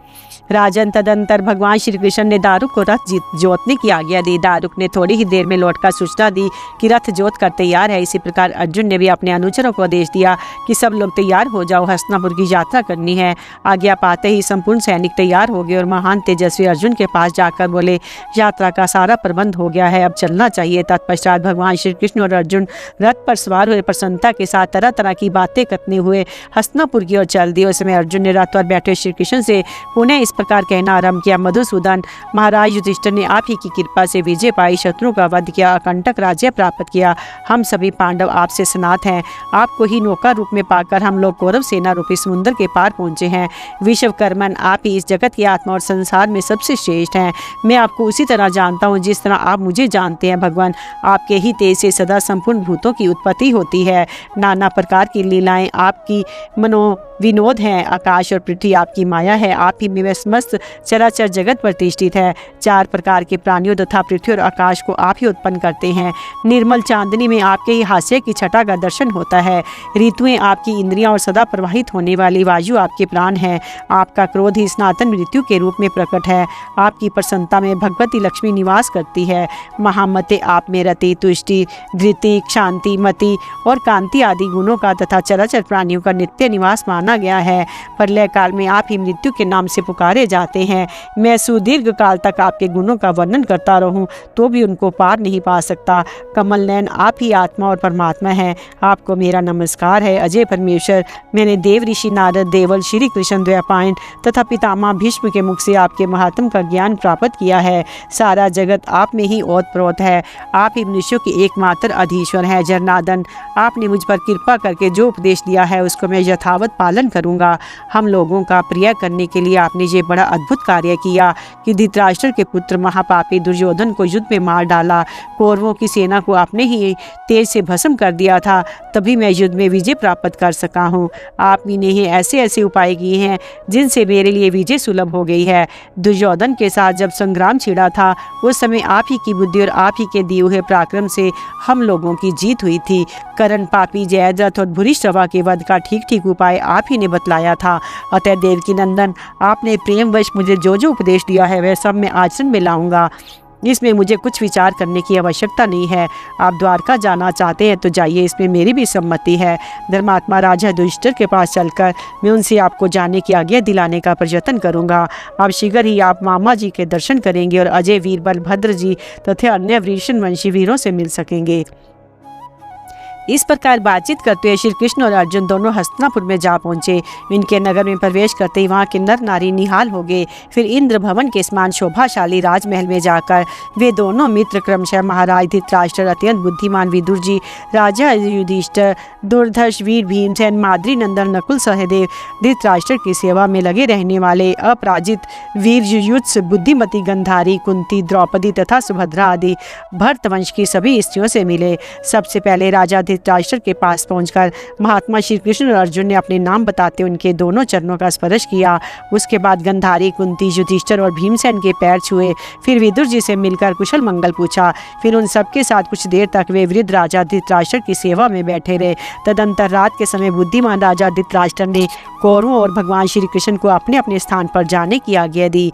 राजन, तदंतर भगवान श्री कृष्ण ने दारुक को रथ जोतने की आज्ञा दी। दारुक ने थोड़ी ही देर में लौटकर सूचना दी कि रथ जोत कर तैयार है। इसी प्रकार अर्जुन ने भी अपने अनुचरों को आदेश दिया कि सब लोग तैयार हो जाओ, हस्तिनापुर की यात्रा करनी है। आज्ञा पाते ही संपूर्ण सैनिक तैयार हो गए और महान तेजस्वी अर्जुन के पास जाकर बोले, यात्रा का सारा प्रबंध हो गया है, अब चलना चाहिए। तत्पश्चात भगवान श्री कृष्ण और अर्जुन रथ पर सवार हुए प्रसन्नता के साथ तरह तरह की बातें करते हुए हस्तिनापुर की ओर चल दिए। उस समय अर्जुन ने रथ पर बैठे श्री कृष्ण से पुनः इस प्रकार कहना आरंभ किया, मधुसूदन, महाराज युधिष्ठिर ने आप ही की कृपा से विजय पाई, शत्रु का वध किया, अकंटक राज्य प्राप्त किया। हम सभी पांडव आपसे स्नात हैं। आपको ही नौका रूप में पाकर हम लोग कौरव सेना रूपी समुद्र के पार पहुंचे हैं। विश्वकर्मन, आप ही इस जगत की आत्मा और संसार में सबसे श्रेष्ठ हैं। मैं आपको उसी तरह जानता हूँ जिस तरह आप मुझे जानते हैं। भगवान, आपके ही तेज से सदा संपूर्ण भूतों की उत्पत्ति होती है। नाना प्रकार की लीलाएं आपकी मनो विनोद हैं। आकाश और पृथ्वी आपकी माया है। आप ही में समस्त चराचर जगत प्रतिष्ठित है। चार प्रकार के प्राणियों तथा पृथ्वी और आकाश को आप ही उत्पन्न करते हैं। निर्मल चांदनी में आपके ही हास्य की छटा का दर्शन होता है। ऋतुएं आपकी इंद्रियां और सदा प्रवाहित होने वाली वायु आपके प्राण है। आपका क्रोध ही सनातन मृत्यु के रूप में प्रकट है। आपकी प्रसन्नता में भगवती लक्ष्मी निवास करती है। महामते, आप में रति, तुष्टि, धृति, शांति, मति और कांति आदि गुणों का तथा चराचर प्राणियों का नित्य निवास माना गया है। प्रलय काल में आप ही मृत्यु के नाम से पुकारे जाते हैं। मैं सुदीर्घ काल तक आपके गुणों का वर्णन करता रहूं तो भी उनको पार नहीं पा सकता। कमल नयन, आप ही आत्मा और परमात्मा हैं। आपको मेरा नमस्कार है। अजय परमेश्वर, मैंने देव ऋषि नारद, देवल, श्री कृष्ण, द्वैपायन तथा पितामह भीष्म के मुख से आपके महात्म का ज्ञान प्राप्त किया है। सारा जगत आप में ही ओतप्रोत है। आप ही मनुष्यों के एकमात्र अधीश्वर हैं। जनार्दन, आपने मुझ पर कृपा करके जो उपदेश दिया है उसको मैं यथावत पालन करूंगा। हम लोगों का प्रिय करने के लिए आपने ये बड़ा अद्भुत कार्य किया कि धृतराष्ट्र के पुत्र महापापी दुर्योधन को युद्ध में मार डाला। कौरवों की सेना को आपने ही तेज से भस्म कर दिया था, तभी मैं युद्ध में विजय प्राप्त कर सका हूँ। आप ही ने ही ऐसे ऐसे उपाय किए हैं जिनसे मेरे लिए विजय सुलभ हो गई है। दुर्योधन के साथ जब संग्राम छिड़ा था उस समय आप ही की बुद्धि और आप ही के दिए हुए पराक्रम से हम लोगों की जीत हुई थी। करण, पापी, जयद्रथ और भूरिश्रवा के वध का ठीक ठीक उपाय आप ही ने बतलाया था। अतः देवकी नंदन, आपने प्रेमवश मुझे जो जो उपदेश दिया है वह सब मैं आचरण में लाऊंगा। इसमें मुझे कुछ विचार करने की आवश्यकता नहीं है। आप द्वारका जाना चाहते हैं तो जाइए, इसमें मेरी भी सम्मति है। धर्मात्मा राजा युधिष्ठिर के पास चलकर मैं उनसे आपको जाने की आज्ञा दिलाने का प्रयत्न करूंगा। अब शीघ्र ही आप मामा जी के दर्शन करेंगे और अजय, वीर, बलभद्र जी तथा अन्य वृषण वंशी वीरों से मिल सकेंगे। इस प्रकार बातचीत करते हुए श्री कृष्ण और अर्जुन दोनों हस्तिनापुर में जा पहुंचे। इनके नगर में प्रवेश करते ही वहां के नर नारी निहाल हो गए। फिर इंद्र भवन के समान शोभाशाली राजमहल में जाकर वे दोनों मित्र क्रमशः महाराज धृतराष्ट्र, अत्यंत बुद्धिमान विदुर जी, राजा युधिष्ठिर, दुर्धर्ष वीर भीमसेन, माद्री नंदन नकुल सहदेव, धृतराष्ट्र की सेवा में लगे रहने वाले अपराजित वीर युयुत्स, बुद्धिमती गंधारी, कुंती, द्रौपदी तथा सुभद्रा आदि भरत वंश की सभी स्त्रियों से मिले। सबसे पहले राजा धृतराष्ट्र के पास पहुंचकर महात्मा श्री कृष्ण और अर्जुन ने अपने नाम बताते उनके दोनों चरणों का स्पर्श किया। उसके बाद गंधारी, कुंती, युधिष्ठिर और भीमसेन के पैर छुए। फिर विदुर जी से मिलकर कुशल मंगल पूछा। फिर उन सबके साथ कुछ देर तक वे वृद्ध राजा धृतराष्ट्र की सेवा में बैठे रहे। तदंतर रात के समय बुद्धिमान राजा धृतराष्ट्र ने कौरवों और भगवान श्री कृष्ण को अपने अपने स्थान पर जाने की आज्ञा दी।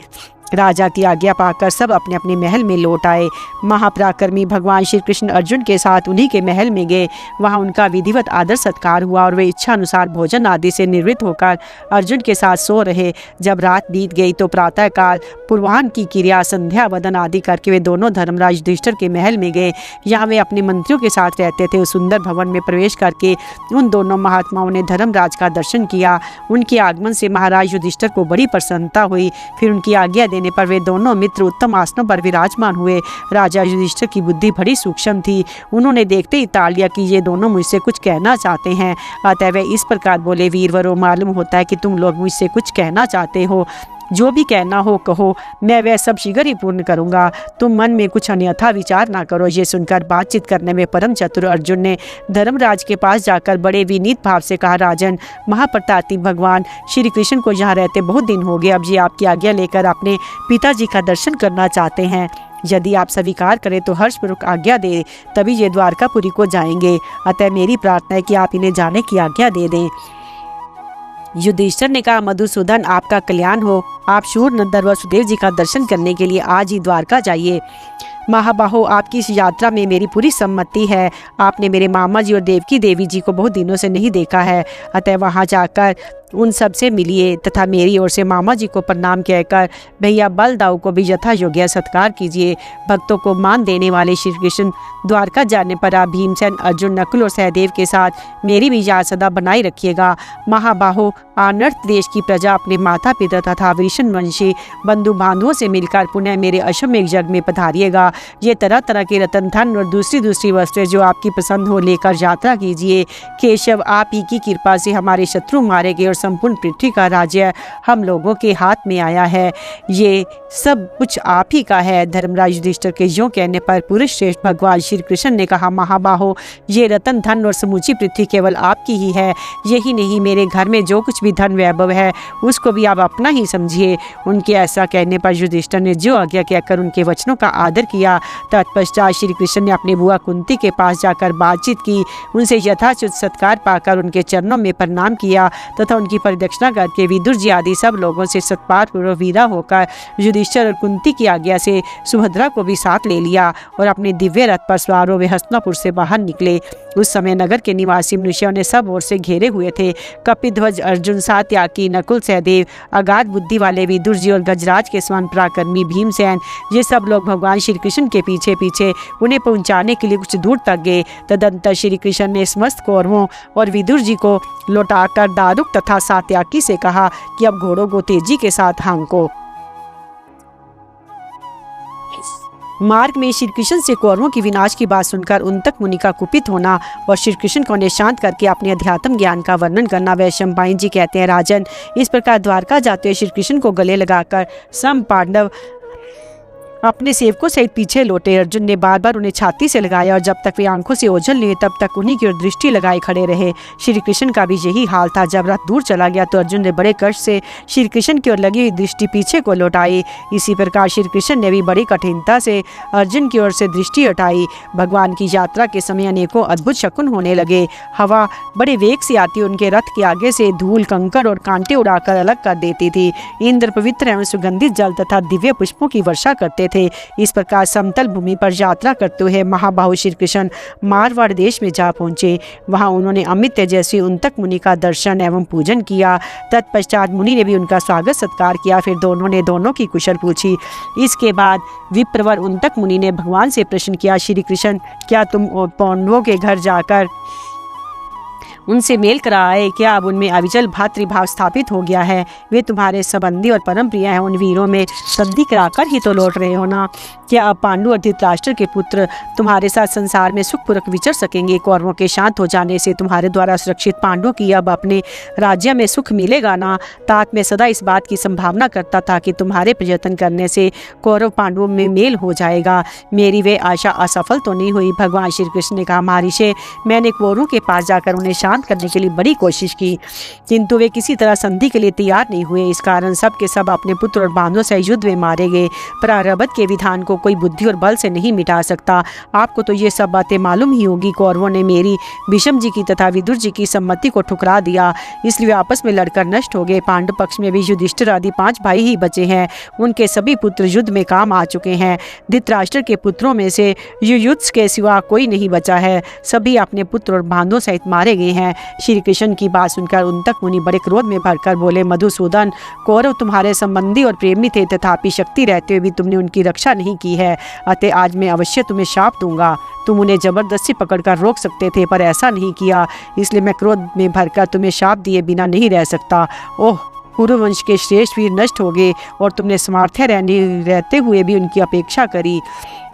राजा की आज्ञा पाकर सब अपने अपने महल में लौट आए। महापराक्रमी भगवान श्री कृष्ण अर्जुन के साथ उन्हीं के महल में गए। वहां उनका विधिवत आदर सत्कार हुआ और वे इच्छा अनुसार भोजन आदि से निवृत्त होकर अर्जुन के साथ सो रहे। जब रात बीत गई तो प्रातःकाल पूर्वाह्न की क्रिया, संध्या वदन आदि करके वे दोनों धर्मराज युधिष्ठिर के महल में गए। यहाँ वे अपने मंत्रियों के साथ रहते थे। उस सुंदर भवन में प्रवेश करके उन दोनों महात्माओं ने धर्मराज का दर्शन किया। उनके आगमन से महाराज युधिष्ठिर को बड़ी प्रसन्नता हुई। फिर उनकी आज्ञा देने पर वे दोनों मित्र उत्तम आसनों पर विराजमान हुए। राजा युधिष्ठिर की बुद्धि बड़ी सूक्ष्म थी। उन्होंने देखते ही ताड़ लिया कि ये दोनों मुझसे कुछ कहना चाहते हैं। अतः वे इस प्रकार बोले, वीरवरों, मालूम होता है कि तुम लोग मुझसे कुछ कहना चाहते हो। जो भी कहना हो कहो, मैं वह सब शीघ्र ही पूर्ण करूंगा। तुम मन में कुछ अन्यथा विचार ना करो। ये सुनकर बातचीत करने में परम चतुर अर्जुन ने धर्मराज के पास जाकर बड़े विनीत भाव से कहा, राजन, महाप्रतापी भगवान श्री कृष्ण को यहाँ रहते बहुत दिन हो गए। अब ये आपकी आज्ञा लेकर अपने पिताजी का दर्शन करना चाहते हैं। यदि आप स्वीकार करें तो हर्षपूर्वक आज्ञा दे, तभी ये द्वारकापुरी को जाएंगे। अतः मेरी प्रार्थना है कि आप इन्हें जाने की आज्ञा दे दें। युधिष्ठिर ने कहा, मधुसूदन, आपका कल्याण हो। आप शूरनंदन वसुदेव जी का दर्शन करने के लिए आज ही द्वारका जाइए। महाबाहो, आपकी इस यात्रा में मेरी पूरी सम्मति है। आपने मेरे मामा जी और देवकी देवी जी को बहुत दिनों से नहीं देखा है। अतः वहां जाकर उन सब से मिलिए तथा मेरी ओर से मामा जी को प्रणाम कहकर भैया बलदाऊ को भी यथा योग्य सत्कार कीजिए। भक्तों को मान देने वाले श्री कृष्ण द्वारका जाने पर आप भीमसेन, अर्जुन, नकुल और सहदेव के साथ मेरी भी याद सदा बनाए रखिएगा। महाबाहो, आनर्त देश की प्रजा अपने माता पिता तथा वृषणवंशी बंधु बांधुओं से मिलकर पुनः मेरे अश्वमेध यज्ञ में पधारिएगा। ये तरह तरह के रतन, धन और दूसरी वस्त्रें जो आपकी पसंद हो लेकर यात्रा कीजिए। केशव, आप ही की कृपा से हमारे शत्रु मारे गए और संपूर्ण पृथ्वी का राज्य हम लोगों के हाथ में आया है। ये सब कुछ आप ही का है। धर्मराज युधिष्ठिर के यूं कहने पर पुरुष श्रेष्ठ भगवान श्री कृष्ण ने कहा, महाबाहो, ये रतन, धन और समूची पृथ्वी केवल आपकी ही है। यही नहीं, मेरे घर में जो कुछ भी धन वैभव है उसको भी आप अपना ही समझिए। उनके ऐसा कहने पर युधिष्ठिर ने जो आज्ञा कहकर उनके वचनों का आदर किया। तत्पश्चात श्री कृष्ण ने अपनी बुआ कुंती के पास जाकर बातचीत की। उनसे यथाचित सत्कार पाकर उनके चरणों में प्रणाम किया तथा उनकी परिदक्षिणा करके विदुर जी आदि सब लोगों से सत्कारपूर्वक विदा होकर युधिष्ठिर और कुंती की आज्ञा से सुभद्रा को भी साथ ले लिया और अपने दिव्य रथ पर सवार वे हस्तिनापुर से बाहर निकले। उस समय नगर के निवासी मनुष्यों ने सब ओर से घेरे हुए थे। कपिध्वज, अर्जुन, सात्याकी, नकुल, सहदेव, अगाध बुद्धि वाले विदुर जी और गजराज के समान पराक्रमी भीमसेन, ये सब लोग भगवान श्री कृष्ण के पीछे पीछे उन्हें पहुंचाने के लिए कुछ दूर तक गए। तदंतर श्री कृष्ण ने समस्त कौरवों और विदुर जी को लौटाकर दारुक तथा सात्याकी से कहा कि अब घोड़ों को तेजी के साथ हांको। मार्ग में श्री कृष्ण से कौरवों की विनाश की बात सुनकर उन्तक मुनि का कुपित होना और श्री कृष्ण को शांत करके अपने अध्यात्म ज्ञान का वर्णन करना। वैशंपायन जी कहते हैं, राजन, इस प्रकार द्वारका जाते हुए श्री कृष्ण को गले लगाकर सम पांडव अपने सेवकों सहित पीछे लौटे। अर्जुन ने बार बार उन्हें छाती से लगाया और जब तक वे आंखों से ओझल लिए तब तक उन्हीं की ओर दृष्टि लगाए खड़े रहे। श्री कृष्ण का भी यही हाल था। जब रथ दूर चला गया तो अर्जुन ने बड़े कष्ट से श्री कृष्ण की ओर लगी हुई दृष्टि पीछे को लौटाई। इसी प्रकार श्री कृष्ण ने भी बड़ी कठिनता से अर्जुन की ओर से दृष्टि हटाई। भगवान की यात्रा के समय अनेकों अद्भुत शकुन होने लगे। हवा बड़े वेग से आती उनके रथ के आगे से धूल, कंकड़ और कांटे उड़ाकर अलग कर देती थी। इंद्र पवित्र एवं सुगंधित जल तथा दिव्य पुष्पों की वर्षा करते थे। इस प्रकार समतल भूमि पर यात्रा करते हुए महाबाहु श्री कृष्ण मारवाड़ देश में जा पहुँचे। वहाँ उन्होंने अमित तेजस्वी उन्तक मुनि का दर्शन एवं पूजन किया। तत्पश्चात मुनि ने भी उनका स्वागत सत्कार किया। फिर दोनों ने दोनों की कुशल पूछी। इसके बाद विप्रवर उन्तक मुनि ने भगवान से प्रश्न किया, श्री कृष्ण, क्या तुम पांडवों के घर जाकर उनसे मेल करा आए? क्या अब उनमें अविचल भातृभाव स्थापित हो गया है? वे तुम्हारे संबंधी और परम प्रिय हैं। उन वीरों में संधि कराकर ही तो लौट रहे हो ना? क्या अब पांडु और धृतराष्ट्र के पुत्र तुम्हारे साथ संसार में सुखपूर्वक विचर सकेंगे? कौरवों के शांत हो जाने से तुम्हारे द्वारा सुरक्षित पांडवों की अब अपने राज्य में सुख मिलेगा ना? तात मैं सदा इस बात की संभावना करता था कि तुम्हारे प्रयत्न करने से कौरव पांडवों में मेल हो जाएगा। मेरी वे आशा असफल तो नहीं हुई। भगवान श्री कृष्ण ने कहा, महर्षि, मैंने कौरवों के पास जाकर उन्हें शांत करने के लिए बड़ी कोशिश की, किंतु वे किसी तरह संधि के लिए तैयार नहीं हुए। इस कारण सब के सब अपने पुत्र और बांधवों से युद्ध में मारे गए। प्रारब्ध के विधान को कोई बुद्धि और बल से नहीं मिटा सकता। आपको तो ये सब बातें मालूम ही होगी। कौरवों ने मेरी भीष्म जी की तथा विदुर जी की सम्मति को ठुकरा दिया, इसलिए वे आपस में लड़कर नष्ट हो गए। पांडव पक्ष में भी युधिष्ठिर आदि 5 भाई ही बचे हैं। उनके सभी पुत्र युद्ध में काम आ चुके हैं। धृतराष्ट्र के पुत्रों में से युयुत्स के सिवा कोई नहीं बचा है। सभी अपने पुत्र और बांधवों सहित मारे गए हैं। श्री कृष्ण की बात सुनकर उन्तक मुनि बड़े क्रोध में भरकर बोले, मधुसूदन, कौरव तुम्हारे संबंधी और प्रेमी थे, तथापि शक्ति रहते हुए भी तुमने उनकी रक्षा नहीं की है। अतः आज मैं अवश्य तुम्हें शाप दूंगा। तुम उन्हें जबरदस्ती पकड़कर रोक सकते थे, पर ऐसा नहीं किया, इसलिए मैं क्रोध में भरकर तुम्हें शाप दिए बिना नहीं रह सकता। ओह, कुरुवंश के श्रेष्ठ वीर नष्ट हो गए और तुमने सामर्थ्य रहते हुए भी उनकी अपेक्षा करी।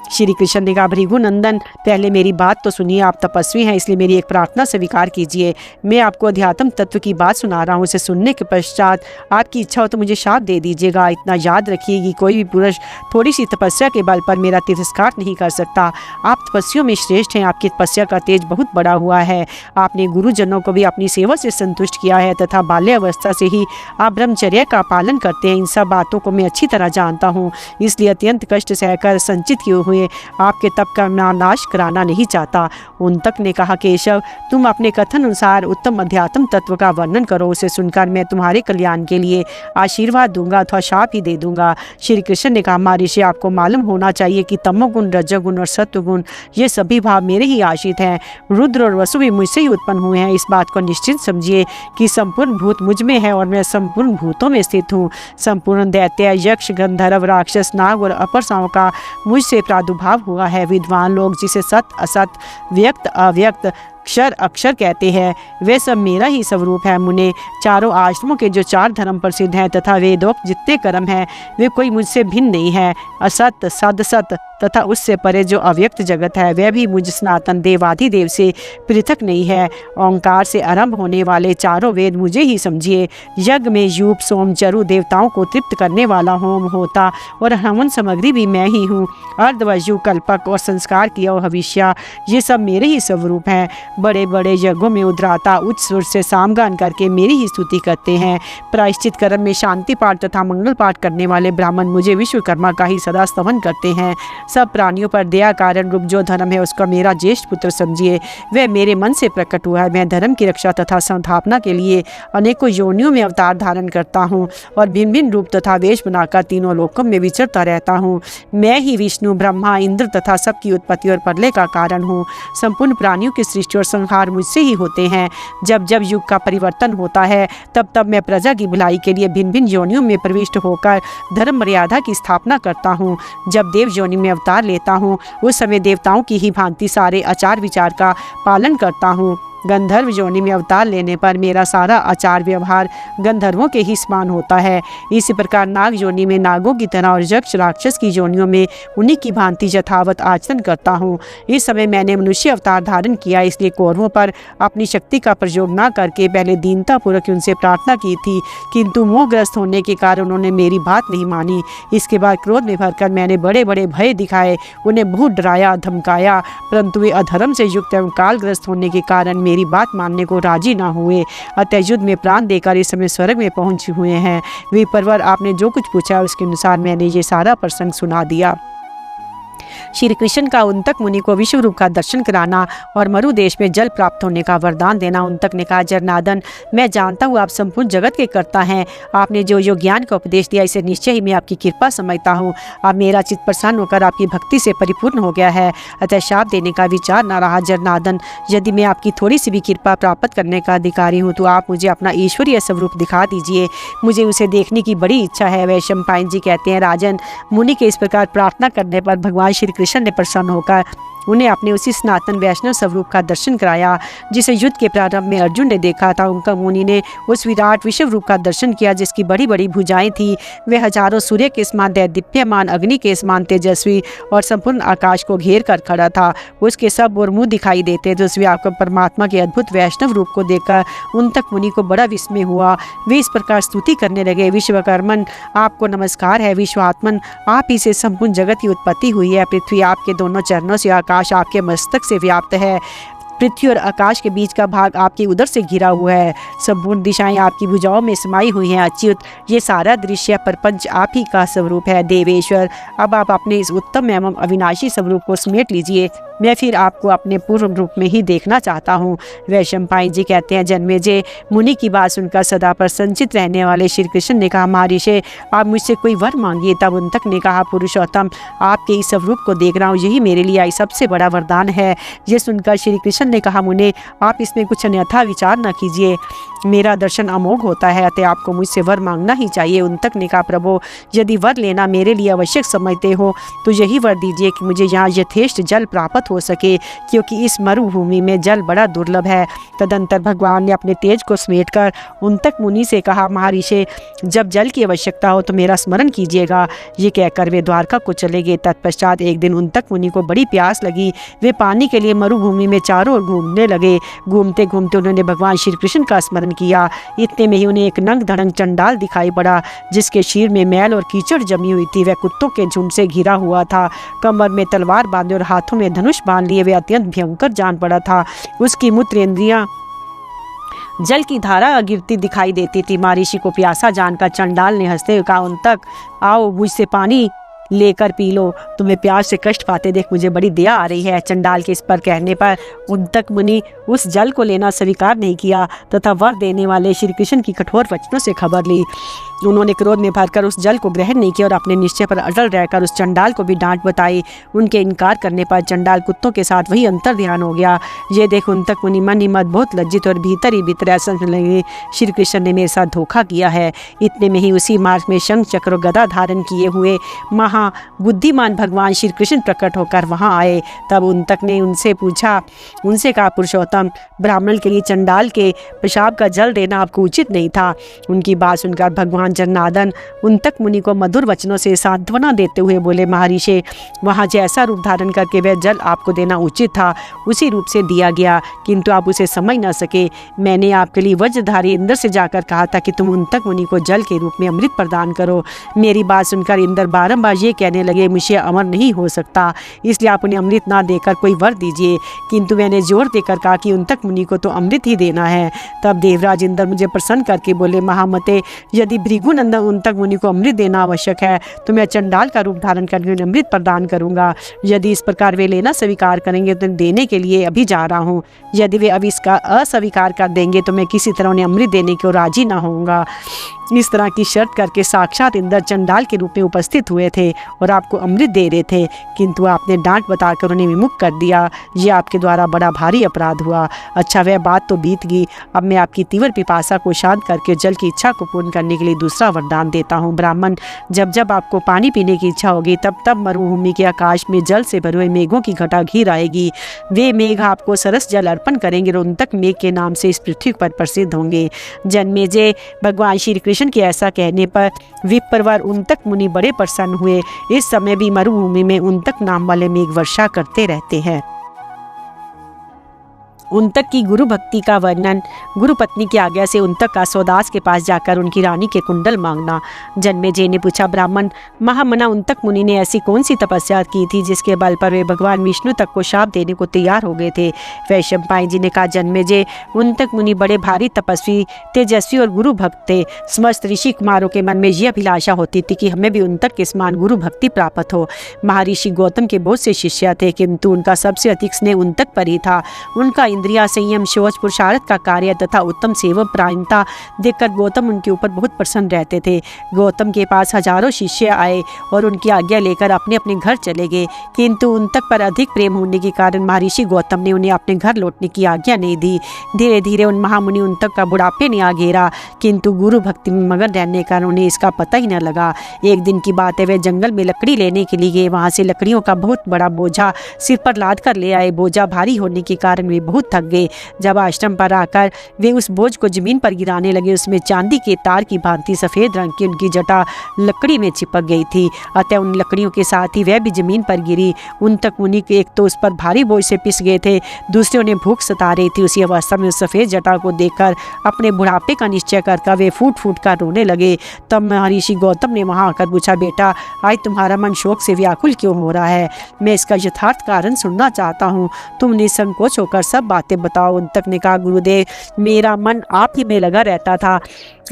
श्री कृष्ण ने कहा, भृगुनंदन, पहले मेरी बात तो सुनिए। आप तपस्वी हैं, इसलिए मेरी एक प्रार्थना स्वीकार कीजिए। मैं आपको अध्यात्म तत्व की बात सुना रहा हूँ। उसे सुनने के पश्चात आपकी इच्छा हो तो मुझे शाप दे दीजिएगा। इतना याद रखिए कि कोई भी पुरुष थोड़ी सी तपस्या के बल पर मेरा तिरस्कार नहीं कर सकता। आप तपस्वियों में श्रेष्ठ हैं। आपकी तपस्या का तेज बहुत बड़ा हुआ है। आपने गुरुजनों को भी अपनी सेवा से संतुष्ट किया है तथा बाल्यावस्था से ही आप ब्रह्मचर्य का पालन करते हैं। इन सब बातों को मैं अच्छी तरह जानता हूँ, इसलिए अत्यंत कष्ट सहकर संचित किए हुए आपके तप का नाश कराना नहीं चाहता। उन्तक ने कहा, केशव, तुम अपने कथन अनुसार उत्तम अध्यात्म तत्व का वर्णन करो। उसे सुनकर मैं तुम्हारे कल्याण के लिए आशीर्वाद दूंगा अथवा शाप ही दे दूंगा। श्री कृष्ण ने कहा, महर्षि, आपको मालूम होना चाहिए कि तमोगुण, रजोगुण और सत्वगुण ये सभी भाव मेरे ही आश्रित हैं। रुद्र और वसु भी मुझसे ही उत्पन्न हुए हैं। इस बात को निश्चित समझिए कि संपूर्ण भूत मुझ में है और मैं संपूर्ण भूतों में स्थित हूँ। संपूर्ण दैत्य, यक्ष, गंधर्व, राक्षस, नाग और अपर्साओं का मुझसे प्रादुर्भाव हुआ है। विद्वान लोग जिसे सत असत, व्यक्त अव्यक्त, अक्षर अक्षर कहते हैं, वे सब मेरा ही स्वरूप है। मुने, चारों आश्रमों के जो 4 धर्म प्रसिद्ध हैं तथा वेदोक्त जितने कर्म हैं, वे कोई मुझसे भिन्न नहीं है। असत, सदसत तथा उससे परे जो अव्यक्त जगत है, वह भी मुझ सनातन देवाधिदेव से पृथक नहीं है। ओंकार से आरंभ होने वाले चारों वेद मुझे ही समझिए। यज्ञ में यूप, सोम, जरु देवताओं को तृप्त करने वाला होम होता और हवन सामग्री भी मैं ही हूँ। अर्धवजु, कल्पक और संस्कार किया हविष्या, ये सब मेरे ही स्वरूप हैं। बड़े बड़े यज्ञों में उद्राता उच्च सुर से सामगान करके मेरी ही स्तुति करते हैं। प्रायश्चित कर्म में शांति पाठ तथा मंगल पाठ करने वाले ब्राह्मण मुझे विश्वकर्मा का ही सदा स्तवन करते हैं। सब प्राणियों पर दया कारण रूप जो धर्म है उसका मेरा ज्येष्ठ पुत्र समझिए। वह मेरे मन से प्रकट हुआ है। मैं धर्म की रक्षा तथा संस्थापना के लिए अनेकों योनियों में अवतार धारण करता हूँ और भिन्न भिन्न रूप तथा वेश बनाकर तीनों लोकों में विचरता रहता हूँ। मैं ही विष्णु, ब्रह्मा, इंद्र तथा सबकी उत्पत्ति और प्रलय का कारण हूँ। संपूर्ण प्राणियों की सृष्टि और संहार मुझसे ही होते हैं। जब जब युग का परिवर्तन होता है तब तब मैं प्रजा की भलाई के लिए भिन्न भिन्न योनियों में प्रविष्ट होकर धर्म मर्यादा की स्थापना करता हूँ। जब देव योनि में अवतार लेता हूँ उस समय देवताओं की ही भांति सारे आचार विचार का पालन करता हूँ। गंधर्व योनि में अवतार लेने पर मेरा सारा आचार व्यवहार गंधर्वों के ही समान होता है। इसी प्रकार नाग योनि में नागों की तरह और यक्ष राक्षस की योनियों में उन्हीं की भांति यथावत आचरण करता हूँ। इस समय मैंने मनुष्य अवतार धारण किया, इसलिए कौरवों पर अपनी शक्ति का प्रयोग न करके पहले दीनतापूर्वक उनसे प्रार्थना की थी, किंतु मोहग्रस्त होने के कारण उन्होंने मेरी बात नहीं मानी। इसके बाद क्रोध में भरकर मैंने बड़े बड़े भय दिखाए, उन्हें बहुत डराया धमकाया, परंतु वे अधर्म से युक्त एवं कालग्रस्त होने के कारण मेरी बात मानने को राजी ना हुए। अतः युद्ध में प्राण देकर इस समय स्वर्ग में पहुंचे हुए हैं। विप्रवर, आपने जो कुछ पूछा उसके अनुसार मैंने ये सारा प्रसंग सुना दिया। श्री कृष्ण का उन्तक मुनि को विश्व रूप का दर्शन कराना और मरु देश में जल प्राप्त होने का वरदान देना। उन्तक ने कहा, जरनादन, मैं जानता हूँ आप संपूर्ण जगत के कर्ता हैं। आपने जो जो ज्ञान का उपदेश दिया इसे निश्चय ही मैं आपकी कृपा समझता हूँ। अब मेरा चित्त प्रसन्न होकर आपकी भक्ति से परिपूर्ण हो गया है, अतः शाप देने का विचार न रहा। जरनादन, यदि मैं आपकी थोड़ी सी भी कृपा प्राप्त करने का अधिकारी हूँ तो आप मुझे अपना ईश्वरीय स्वरूप दिखा दीजिए, मुझे उसे देखने की बड़ी इच्छा है। वैशंपायन जी कहते हैं, राजन, मुनि के इस प्रकार प्रार्थना करने पर भगवान श्री कृष्ण ने प्रसन्न होकर उन्हें अपने उसी सनातन वैष्णव स्वरूप का दर्शन कराया जिसे युद्ध के प्रारंभ में अर्जुन ने देखा था। उनका मुनि ने उस विराट विश्व रूप का दर्शन किया जिसकी बड़ी बड़ी भुजाएं थी। वे हजारों सूर्य के समान दैदीप्यमान, अग्नि के समान तेजस्वी और संपूर्ण आकाश को घेर कर खड़ा था। उसके सब और मुंह दिखाई देते थे। उस व्यापक परमात्मा के अद्भुत वैष्णव रूप को देखकर उन्तक मुनि को बड़ा विस्मय हुआ। वे इस प्रकार स्तुति करने लगे, विश्वकर्मन, आपको नमस्कार है। विश्वात्मन, आप ही से संपूर्ण जगत की उत्पत्ति हुई है। पृथ्वी आपके दोनों चरणों से, आकाश आपके मस्तक से व्याप्त है। पृथ्वी और आकाश के बीच का भाग आपके उदर से घिरा हुआ है। संपूर्ण दिशाएं आपकी भुजाओं में समाई हुई हैं। अच्युत, ये सारा दृश्य प्रपंच आप ही का स्वरूप है। देवेश्वर, अब आप अपने इस उत्तम एवं अविनाशी स्वरूप को समेट लीजिए, मैं फिर आपको अपने पूर्ण रूप में ही देखना चाहता हूँ। वैशंपायन जी कहते हैं, जन्मेजय, मुनि की बात सुनकर सदा प्रसन्नचित रहने वाले श्री कृष्ण ने कहा, महर्षि, आप मुझसे कोई वर मांगिए। तब उन्तक ने कहा, पुरुषोत्तम, आपके इस स्वरूप को देख रहा हूँ, यही मेरे लिए आई सबसे बड़ा वरदान है। ये सुनकर श्री कृष्ण ने कहा, मुने, आप इसमें कुछ अन्यथा विचार न कीजिए, मेरा दर्शन अमोघ होता है, अतः आपको मुझसे वर मांगना ही चाहिए। उन्तक ने कहा, प्रभु, यदि वर लेना मेरे लिए आवश्यक समझते हो तो यही वर दीजिए कि मुझे यहाँ यथेष्ट जल प्राप्त हो सके, क्योंकि इस मरुभूमि में जल बड़ा दुर्लभ है। तदंतर भगवान ने अपने तेज को समेटकर उन्तक मुनि से कहा, महर्षि, जब जल की आवश्यकता हो तो मेरा स्मरण कीजिएगा। ये कहकर वे द्वारका को चले गए। तत्पश्चात एक दिन उन्तक मुनि को बड़ी प्यास लगी। वे पानी के लिए मरुभूमि में चारों ओर घूमने लगे। घूमते घूमते उन्होंने भगवान श्री कृष्ण का स्मरण किया। इतने में ही उन्हें एक नंग धड़ंग चंडाल दिखाई पड़ा, जिसके शीर में मैल और कीचड़ जमी हुई थी। वह कुत्तों के झुंड से घिरा हुआ था। कमर में तलवार बांधे और हाथों में धनुष बांध लिए वे अत्यंत भयंकर जान पड़ा था। उसकी मूत्र इंद्रियां जल की धारा गिरती दिखाई देती थी। महर्षि को प्यासा जानकर चंडाल ने हंसते हुए कहा, उन्तक, आओ मुझसे पानी लेकर पी लो, तुम्हें प्यास से कष्ट पाते देख मुझे बड़ी दया आ रही है। चंडाल के इस पर कहने पर उन्तक मुनि उस जल को लेना स्वीकार नहीं किया तथा वर देने वाले श्री कृष्ण की कठोर वचनों से खबर ली। उन्होंने क्रोध में भरकर उस जल को ग्रहण नहीं किया और अपने निश्चय पर अटल रहकर उस चंडाल को भी डांट बताई। उनके इनकार करने पर चंडाल कुत्तों के साथ वही अंतर ध्यान हो गया। ये देख उन्तक मुनि मन ही मत बहुत लज्जित और भीतर ही भीतर ऐसा लगे, श्री कृष्ण ने मेरे साथ धोखा किया है। इतने में ही उसी मार्ग में शंख चक्र और गदा धारण किए हुए बुद्धिमान भगवान श्री कृष्ण प्रकट होकर वहां आए। तब उन्तक ने उनसे कहा, पुरुषोत्तम, ब्राह्मण के लिए चंडाल के पेशाब का जल देना आपको उचित नहीं था। उनकी बात सुनकर भगवान जरनादन उन्तक मुनि को मधुर वचनों से सांत्वना देते हुए बोले, महर्षि, वहाँ जैसा रूप धारण करके वह जल आपको देना उचित था उसी रूप से दिया गया, किंतु आप उसे समझ न सके। मैंने आपके लिए वज्रधारी इंद्र से जाकर कहा था कि तुम उन्तक मुनि को जल के रूप में अमृत प्रदान करो। मेरी बात सुनकर इंद्र बारंबार ये कहने लगे, मुझे अमर नहीं हो सकता, इसलिए आप उन्हें अमृत ना देकर कोई वर दीजिए। किंतु मैंने जोर देकर कहा कि उन्तक मुनि को तो अमृत ही देना है। तब देवराज इंद्र मुझे प्रसन्न करके बोले, महामते, यदि भृगुनंदन उन्तक मुनि को अमृत देना आवश्यक है तो मैं चंडाल का रूप धारण करके उन्हें अमृत प्रदान करूंगा। यदि इस प्रकार वे लेना स्वीकार करेंगे तो देने के लिए अभी जा रहा हूँ। यदि वे अभी इसका अस्वीकार कर देंगे तो मैं किसी तरह उन्हें अमृत देने को राजी ना होऊंगा। इस तरह की शर्त करके साक्षात इंद्र चंडाल के रूप में उपस्थित हुए थे और आपको अमृत दे रहे थे, किंतु आपने डांट बताकर उन्हें विमुख कर दिया। ये आपके द्वारा बड़ा भारी अपराध हुआ। अच्छा, वह बात तो बीत गई। अब मैं आपकी तीव्र पिपासा को शांत करके जल की इच्छा को पूर्ण करने के लिए दूसरा वरदान देता हूँ। ब्राह्मण, जब जब आपको पानी पीने की इच्छा होगी तब तब मरुभूमि के आकाश में जल से भरे हुए मेघों की घटा घिर आएगी। वे मेघ आपको सरस जल अर्पण करेंगे और उन्तक मेघ के नाम से इस पृथ्वी पर प्रसिद्ध होंगे। जन्मेजय, भगवान श्री कृष्ण के ऐसा कहने पर विप्रवर उन्तक मुनि बड़े प्रसन्न हुए। इस समय भी मरुभूमि में उन्तक नाम वाले मेघ वर्षा करते रहते हैं। उन तक की गुरु भक्ति का वर्णन। गुरु पत्नी की आज्ञा से उन तक का सौदास के पास जाकर उनकी रानी के कुंडल मांगना। जन्मेजय ने पूछा, ब्राह्मण महामना उन तक मुनि ने ऐसी कौन सी तपस्या की थी जिसके बल पर वे भगवान विष्णु तक को शाप देने को तैयार हो गए थे। वैशंपायन जी ने कहा, जन्मेजय उन तक मुनि बड़े भारी तपस्वी, तेजस्वी और गुरु भक्त थे। समस्त ऋषि कुमारों के मन में यह अभिलाषा होती थी कि हमें भी उन तक के समान गुरु भक्ति प्राप्त हो। महर्षि गौतम के बहुत से शिष्य थे, किंतु उनका सबसे अधिक स्नेह उन तक पर ही था। उनका इंद्रिया संयम, शौच, पुरुषार्थ का कार्य तथा उत्तम सेवा प्रायणता देखकर गौतम उनके ऊपर बहुत प्रसन्न रहते थे। गौतम के पास हजारों शिष्य आए और उनकी आज्ञा लेकर अपने अपने घर चले गए, किंतु उन तक पर अधिक प्रेम होने के कारण महर्षि गौतम ने उन्हें अपने घर लौटने की आज्ञा नहीं दी। धीरे धीरे उन महामुनि उन तक का बुढ़ापे ने आ घेरा, किंतु गुरु भक्ति में मगन रहने का उन्हें इसका पता ही न लगा। एक दिन की बात है, वे जंगल में लकड़ी लेने के लिए गए। वहां से लकड़ियों का बहुत बड़ा बोझा सिर पर लाद कर ले आए। बोझा भारी होने के कारण वे बहुत थक गए। जब आश्रम पर आकर वे उस बोझ को जमीन पर गिराने लगे, उसमें चांदी के तार की भांति सफेद रंग की उनकी जटा लकड़ी में चिपक गई थी। अतः उन लकड़ियों के साथ ही वह भी जमीन पर गिरी। उन तक मुनि के एक तो उस पर भारी बोझ से पिस गए थे, दूसरे उन्हें भूख सता रही थी। उसी अवस्था में उस सफेद जटा को देखकर अपने बुढ़ापे का निश्चय कर वे फूट फूट कर रोने लगे। तब महर्षि गौतम ने वहां आकर पूछा, बेटा आज तुम्हारा मन शोक से व्याकुल क्यों हो रहा है? मैं इसका यथार्थ कारण सुनना चाहता हूँ। तुम निसंकोच होकर सब बातें बताओ। उन तक ने कहा, गुरुदेव मेरा मन आप ही में लगा रहता था।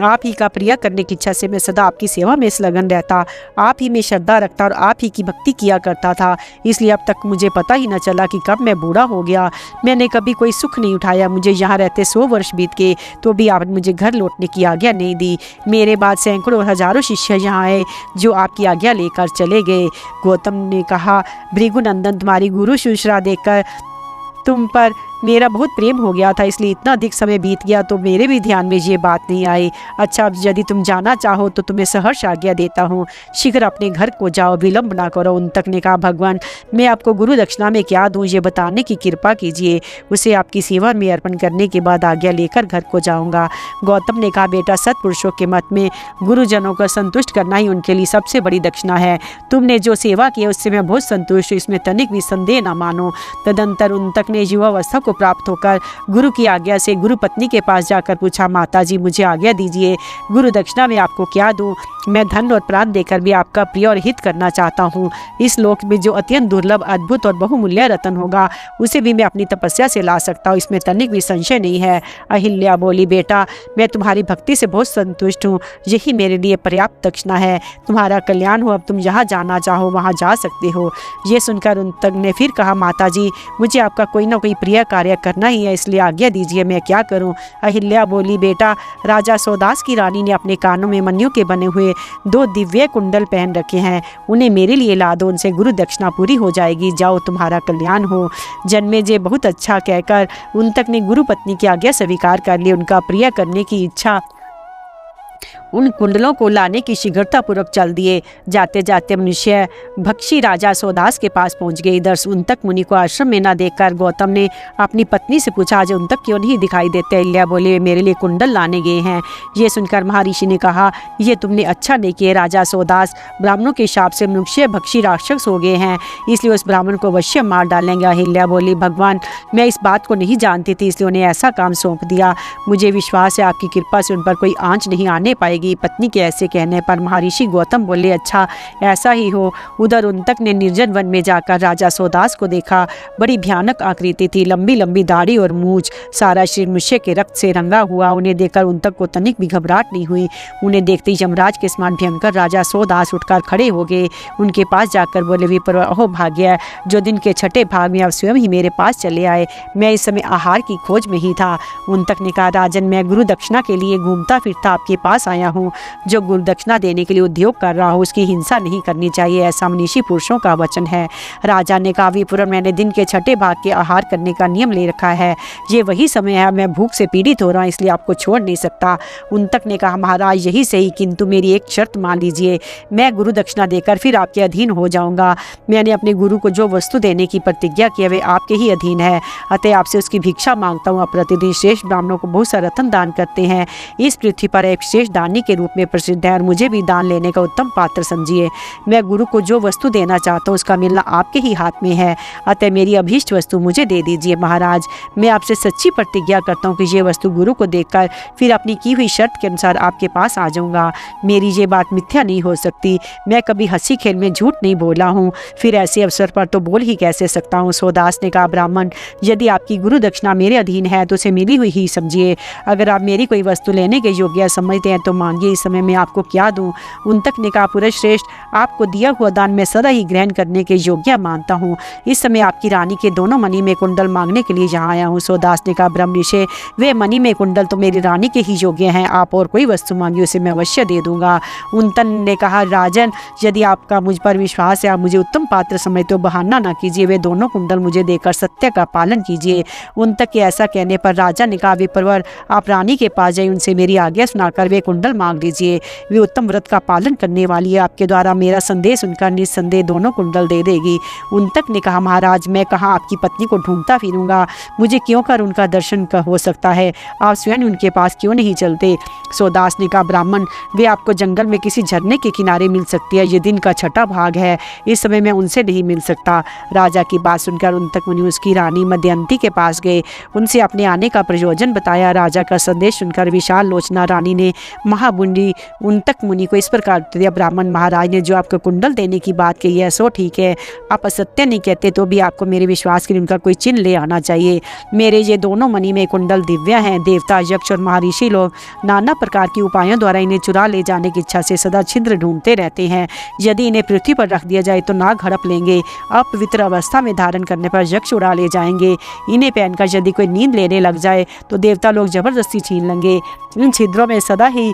आप ही का प्रिय करने की इच्छा से मैं सदा आपकी सेवा में लगन रहता, आप ही में श्रद्धा रखता और आप ही की भक्ति किया करता था। इसलिए अब तक मुझे पता ही न चला कि कब मैं बूढ़ा हो गया। मैंने कभी कोई सुख नहीं उठाया। मुझे यहाँ रहते 100 वर्ष बीत गए तो भी आपने मुझे घर लौटने की आज्ञा नहीं दी। मेरे बाद सैकड़ों और हजारों शिष्य यहाँ आए जो आपकी आज्ञा लेकर चले गए। गौतम ने कहा, भृगुनंदन तुम्हारी गुरु शुश्रा देखकर तुम पर मेरा बहुत प्रेम हो गया था, इसलिए इतना अधिक समय बीत गया तो मेरे भी ध्यान में ये बात नहीं आई। अच्छा, अब यदि तुम जाना चाहो तो तुम्हें सहर्ष आज्ञा देता हूँ। शीघ्र अपने घर को जाओ, विलम्ब ना करो। उन तक ने कहा, भगवान मैं आपको गुरु दक्षिणा में क्या दूँ, ये बताने की कृपा कीजिए। उसे आपकी सेवा में अर्पण करने के बाद आज्ञा लेकर घर को जाऊँगा। गौतम ने कहा, बेटा सत्पुरुषों के मत में गुरुजनों को संतुष्ट करना ही उनके लिए सबसे बड़ी दक्षिणा है। तुमने जो सेवा की उससे मैं बहुत संतुष्ट हूँ, इसमें तनिक भी संदेह न मानो। तदंतर उन तक ने युवावस्था को प्राप्त होकर गुरु की आज्ञा से गुरु पत्नी के पास जाकर पूछा, माताजी मुझे आज्ञा दीजिए, गुरु दक्षिणा में आपको क्या दूं? मैं धन और प्राण देकर भी आपका प्रिय और हित करना चाहता हूँ। इस लोक में जो अत्यंत दुर्लभ, अद्भुत और बहुमूल्य रत्न होगा उसे भी मैं अपनी तपस्या से ला सकता हूँ, इसमें तनिक भी संशय नहीं है। अहिल्या बोली, बेटा मैं तुम्हारी भक्ति से बहुत संतुष्ट हूँ, यही मेरे लिए पर्याप्त दक्षिणा है। तुम्हारा कल्याण हो, अब तुम जहाँ जाना चाहो वहाँ जा सकते हो। ये सुनकर उन तक ने फिर कहा, माताजी मुझे आपका कोई ना कोई प्रिय कार्य करना ही है, इसलिए आज्ञा दीजिए, मैं क्या करूं? अहिल्या बोली, बेटा राजा सौदास की रानी ने अपने कानों में मन्यों के बने हुए 2 दिव्य कुंडल पहन रखे हैं, उन्हें मेरे लिए ला दो, उनसे गुरु दक्षिणा पूरी हो जाएगी। जाओ, तुम्हारा कल्याण हो। जन्मेजय बहुत अच्छा कहकर उन तक ने गुरु पत्नी की आज्ञा स्वीकार कर ली। उनका प्रिय करने की इच्छा उन कुंडलों को लाने की शीघ्रतापूर्वक चल दिए। जाते जाते मनुष्य भक्षी राजा सौदास के पास पहुंच गए। इधर उन तक मुनि को आश्रम में न देखकर गौतम ने अपनी पत्नी से पूछा, आज उन तक क्यों नहीं दिखाई देते? अहिल्या बोले, मेरे लिए कुंडल लाने गए हैं। ये सुनकर महर्षि ने कहा, ये तुमने अच्छा नहीं किया। राजा सौदास ब्राह्मणों के शाप से मनुष्य भक्षी राक्षस हो गए हैं, इसलिए उस ब्राह्मण को अवश्य मार डालेंगे। अहिल्या बोली, भगवान मैं इस बात को नहीं जानती थी, इसलिए उन्हें ऐसा काम सौंप दिया। मुझे विश्वास है आपकी कृपा से उन पर कोई आंच नहीं आने पाएगी। पत्नी के ऐसे कहने पर महर्षि गौतम बोले, अच्छा ऐसा ही हो। उधर उन तक ने निर्जन वन में जाकर राजा सौदास को देखा। बड़ी भयानक आकृति थी, लंबी लंबी दाढ़ी और मूछ, सारा शरीर मनुष्य के रक्त से रंगा हुआ। उन्हें देखकर उन तक को तनिक भी घबराहट नहीं हुई। उन्हें देखते ही यमराज के समान भयंकर राजा सौदास उठकर खड़े हो गए। उनके पास जाकर बोले, विप्र अहो भाग्य, जो दिन के छठे भाग में आप स्वयं ही मेरे पास चले आए। मैं इस समय आहार की खोज में ही था। उन तक ने कहा, राजन मैं गुरु दक्षिणा के लिए घूमता फिरता आपके पास आया हूँ। जो गुरु दक्षिणा देने के लिए उद्योग कर रहा हो उसकी हिंसा नहीं करनी चाहिए, ऐसा मनीषी पुरुषों का वचन है। राजा ने कहा, विपुर मैंने दिन के छठे भाग के आहार करने का नियम ले रखा है। ये वही समय है, मैं भूख से पीड़ित हो रहा हूँ, इसलिए आपको छोड़ नहीं सकता। उन तक ने कहा, महाराज यही सही, किंतु मेरी एक शर्त मान लीजिए। मैं गुरु दक्षिणा देकर फिर आपके अधीन हो जाऊंगा। मैंने अपने गुरु को जो वस्तु देने की प्रतिज्ञा की है वे आपके ही अधीन है, अतः आपसे उसकी भिक्षा मांगता हूँ। आप प्रतिदिन श्रेष्ठ ब्राह्मणों को बहुत सा रत्न दान करते हैं, इस पृथ्वी पर एक श्रेष्ठ दानी के रूप में प्रसिद्ध है और मुझे भी दान लेने का उत्तम पात्र समझिए। मैं गुरु को जो वस्तु देना चाहता हूँ उसका मिलना आपके ही हाथ में है, अतः मेरी अभीष्ट वस्तु मुझे दे दीजिए। महाराज, मैं आपसे सच्ची प्रतिज्ञा करता हूँ कि ये वस्तु गुरु को देखकर फिर अपनी की हुई शर्त के अनुसार आपके पास आ जाऊँगा। मेरी ये बात मिथ्या नहीं हो सकती। मैं कभी हंसी खेल में झूठ नहीं बोला हूँ, फिर ऐसे अवसर पर तो बोल ही कैसे सकता हूँ। सोदास ने कहा, ब्राह्मण, यदि आपकी गुरु दक्षिणा मेरे अधीन है तो उसे मिली हुई ही समझिए। अगर आप मेरी कोई वस्तु लेने के योग्य समझते हैं तो मांगिए, इस समय मैं आपको क्या दूं। उनतक ने कहा, पुरुष श्रेष्ठ, आपको दिया हुआ दान मैं सदा ही ग्रहण करने के योग्य मानता हूँ। इस समय आपकी रानी के दोनों मणि में कुंडल मांगने के लिए यहाँ आया हूँ। सोदास ने कहा, ब्रह्म ऋषि, वे मणि में कुंडल तो मेरी रानी के ही योग्य हैं। आप और कोई वस्तु मांगिए, उसे मैं अवश्य दे दूंगा। उनतन ने कहा, राजन, यदि आपका मुझ पर विश्वास है, आप मुझे उत्तम पात्र समझते हो, बहाना ना कीजिए, वे दोनों कुंडल मुझे देकर सत्य का पालन कीजिए। उनतक के ऐसा कहने पर राजा ने कहा, विप्रवर, आप रानी के पास जाइए, उनसे मेरी आज्ञा सुनाकर वे कुंडल मांग लीजिए। वे उत्तम व्रत का पालन करने वाली है, आपके द्वारा मेरा संदेश उनका निस्संदेह दोनों कुंडल दे देगी। उनतक ने कहा, महाराज, मैं कहाँ आपकी पत्नी को ढूंढता फिरूंगा, मुझे क्यों कर उनका दर्शन हो सकता है, आप स्वयं उनके पास क्यों नहीं चलते। सोदास ने कहा, ब्राह्मण, वे आपको जंगल में किसी झरने के किनारे मिल सकती है, ये दिन का छठा भाग है, इस समय मैं उनसे नहीं मिल सकता। राजा की बात सुनकर उनतक मुनि उसकी रानी मदयंती के पास गए, उनसे अपने आने का प्रयोजन बताया। राजा का संदेश सुनकर विशाल लोचना रानी ने महाबुंडी उनतक मुनि को इस प्रकार उत्तर दिया, ब्राह्मण, महाराज ने जो आपको कुंडल देने की बात कही है सो ठीक है, आप असत्य नहीं कहते तो भी आपको मेरे विश्वास के लिए उनका कोई चिन्ह ले आना चाहिए। मेरे ये दोनों मणि में कुंडल दिव्य हैं। देवता, यक्ष और महर्षि लोग नाना प्रकार के उपायों द्वारा इन्हें चुरा ले जाने की इच्छा से सदा छिद्र ढूंढते रहते हैं। यदि इन्हें पृथ्वी पर रख दिया जाए तो नाग हड़प लेंगे, अपवित्र अवस्था में धारण करने पर यक्ष उड़ा ले जाएंगे। इन्हें पहनकर यदि कोई नींद लेने लग जाए तो देवता लोग जबरदस्ती छीन लेंगे। इन छिद्रों में सदा ही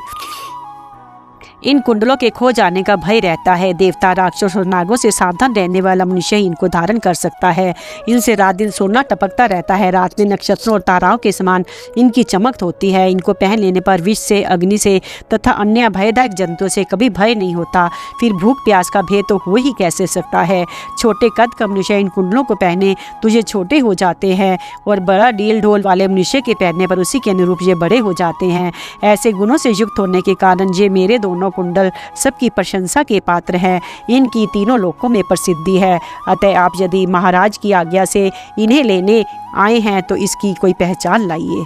इन कुंडलों के खो जाने का भय रहता है। देवता, राक्षस और नागों से सावधान रहने वाला मनुष्य ही इनको धारण कर सकता है। इनसे रात दिन सोना टपकता रहता है, रात में नक्षत्रों और ताराओं के समान इनकी चमक होती है। इनको पहन लेने पर विष से, अग्नि से तथा अन्य भयदायक जंतुओं से कभी भय नहीं होता। फिर भूख प्यास का भेद तो हो ही कैसे सकता है। छोटे कद का मनुष्य इन कुंडलों को पहने तो ये छोटे हो जाते हैं और बड़ा डील ढोल वाले मनुष्य के पहनने पर उसी के अनुरूप ये बड़े हो जाते हैं। ऐसे गुणों से युक्त होने के कारण ये मेरे दोनों कुंडल सबकी प्रशंसा के पात्र हैं। इनकी तीनों लोकों में प्रसिद्धि है। अतः आप यदि महाराज की आज्ञा से इन्हें लेने आए हैं तो इसकी कोई पहचान लाइए।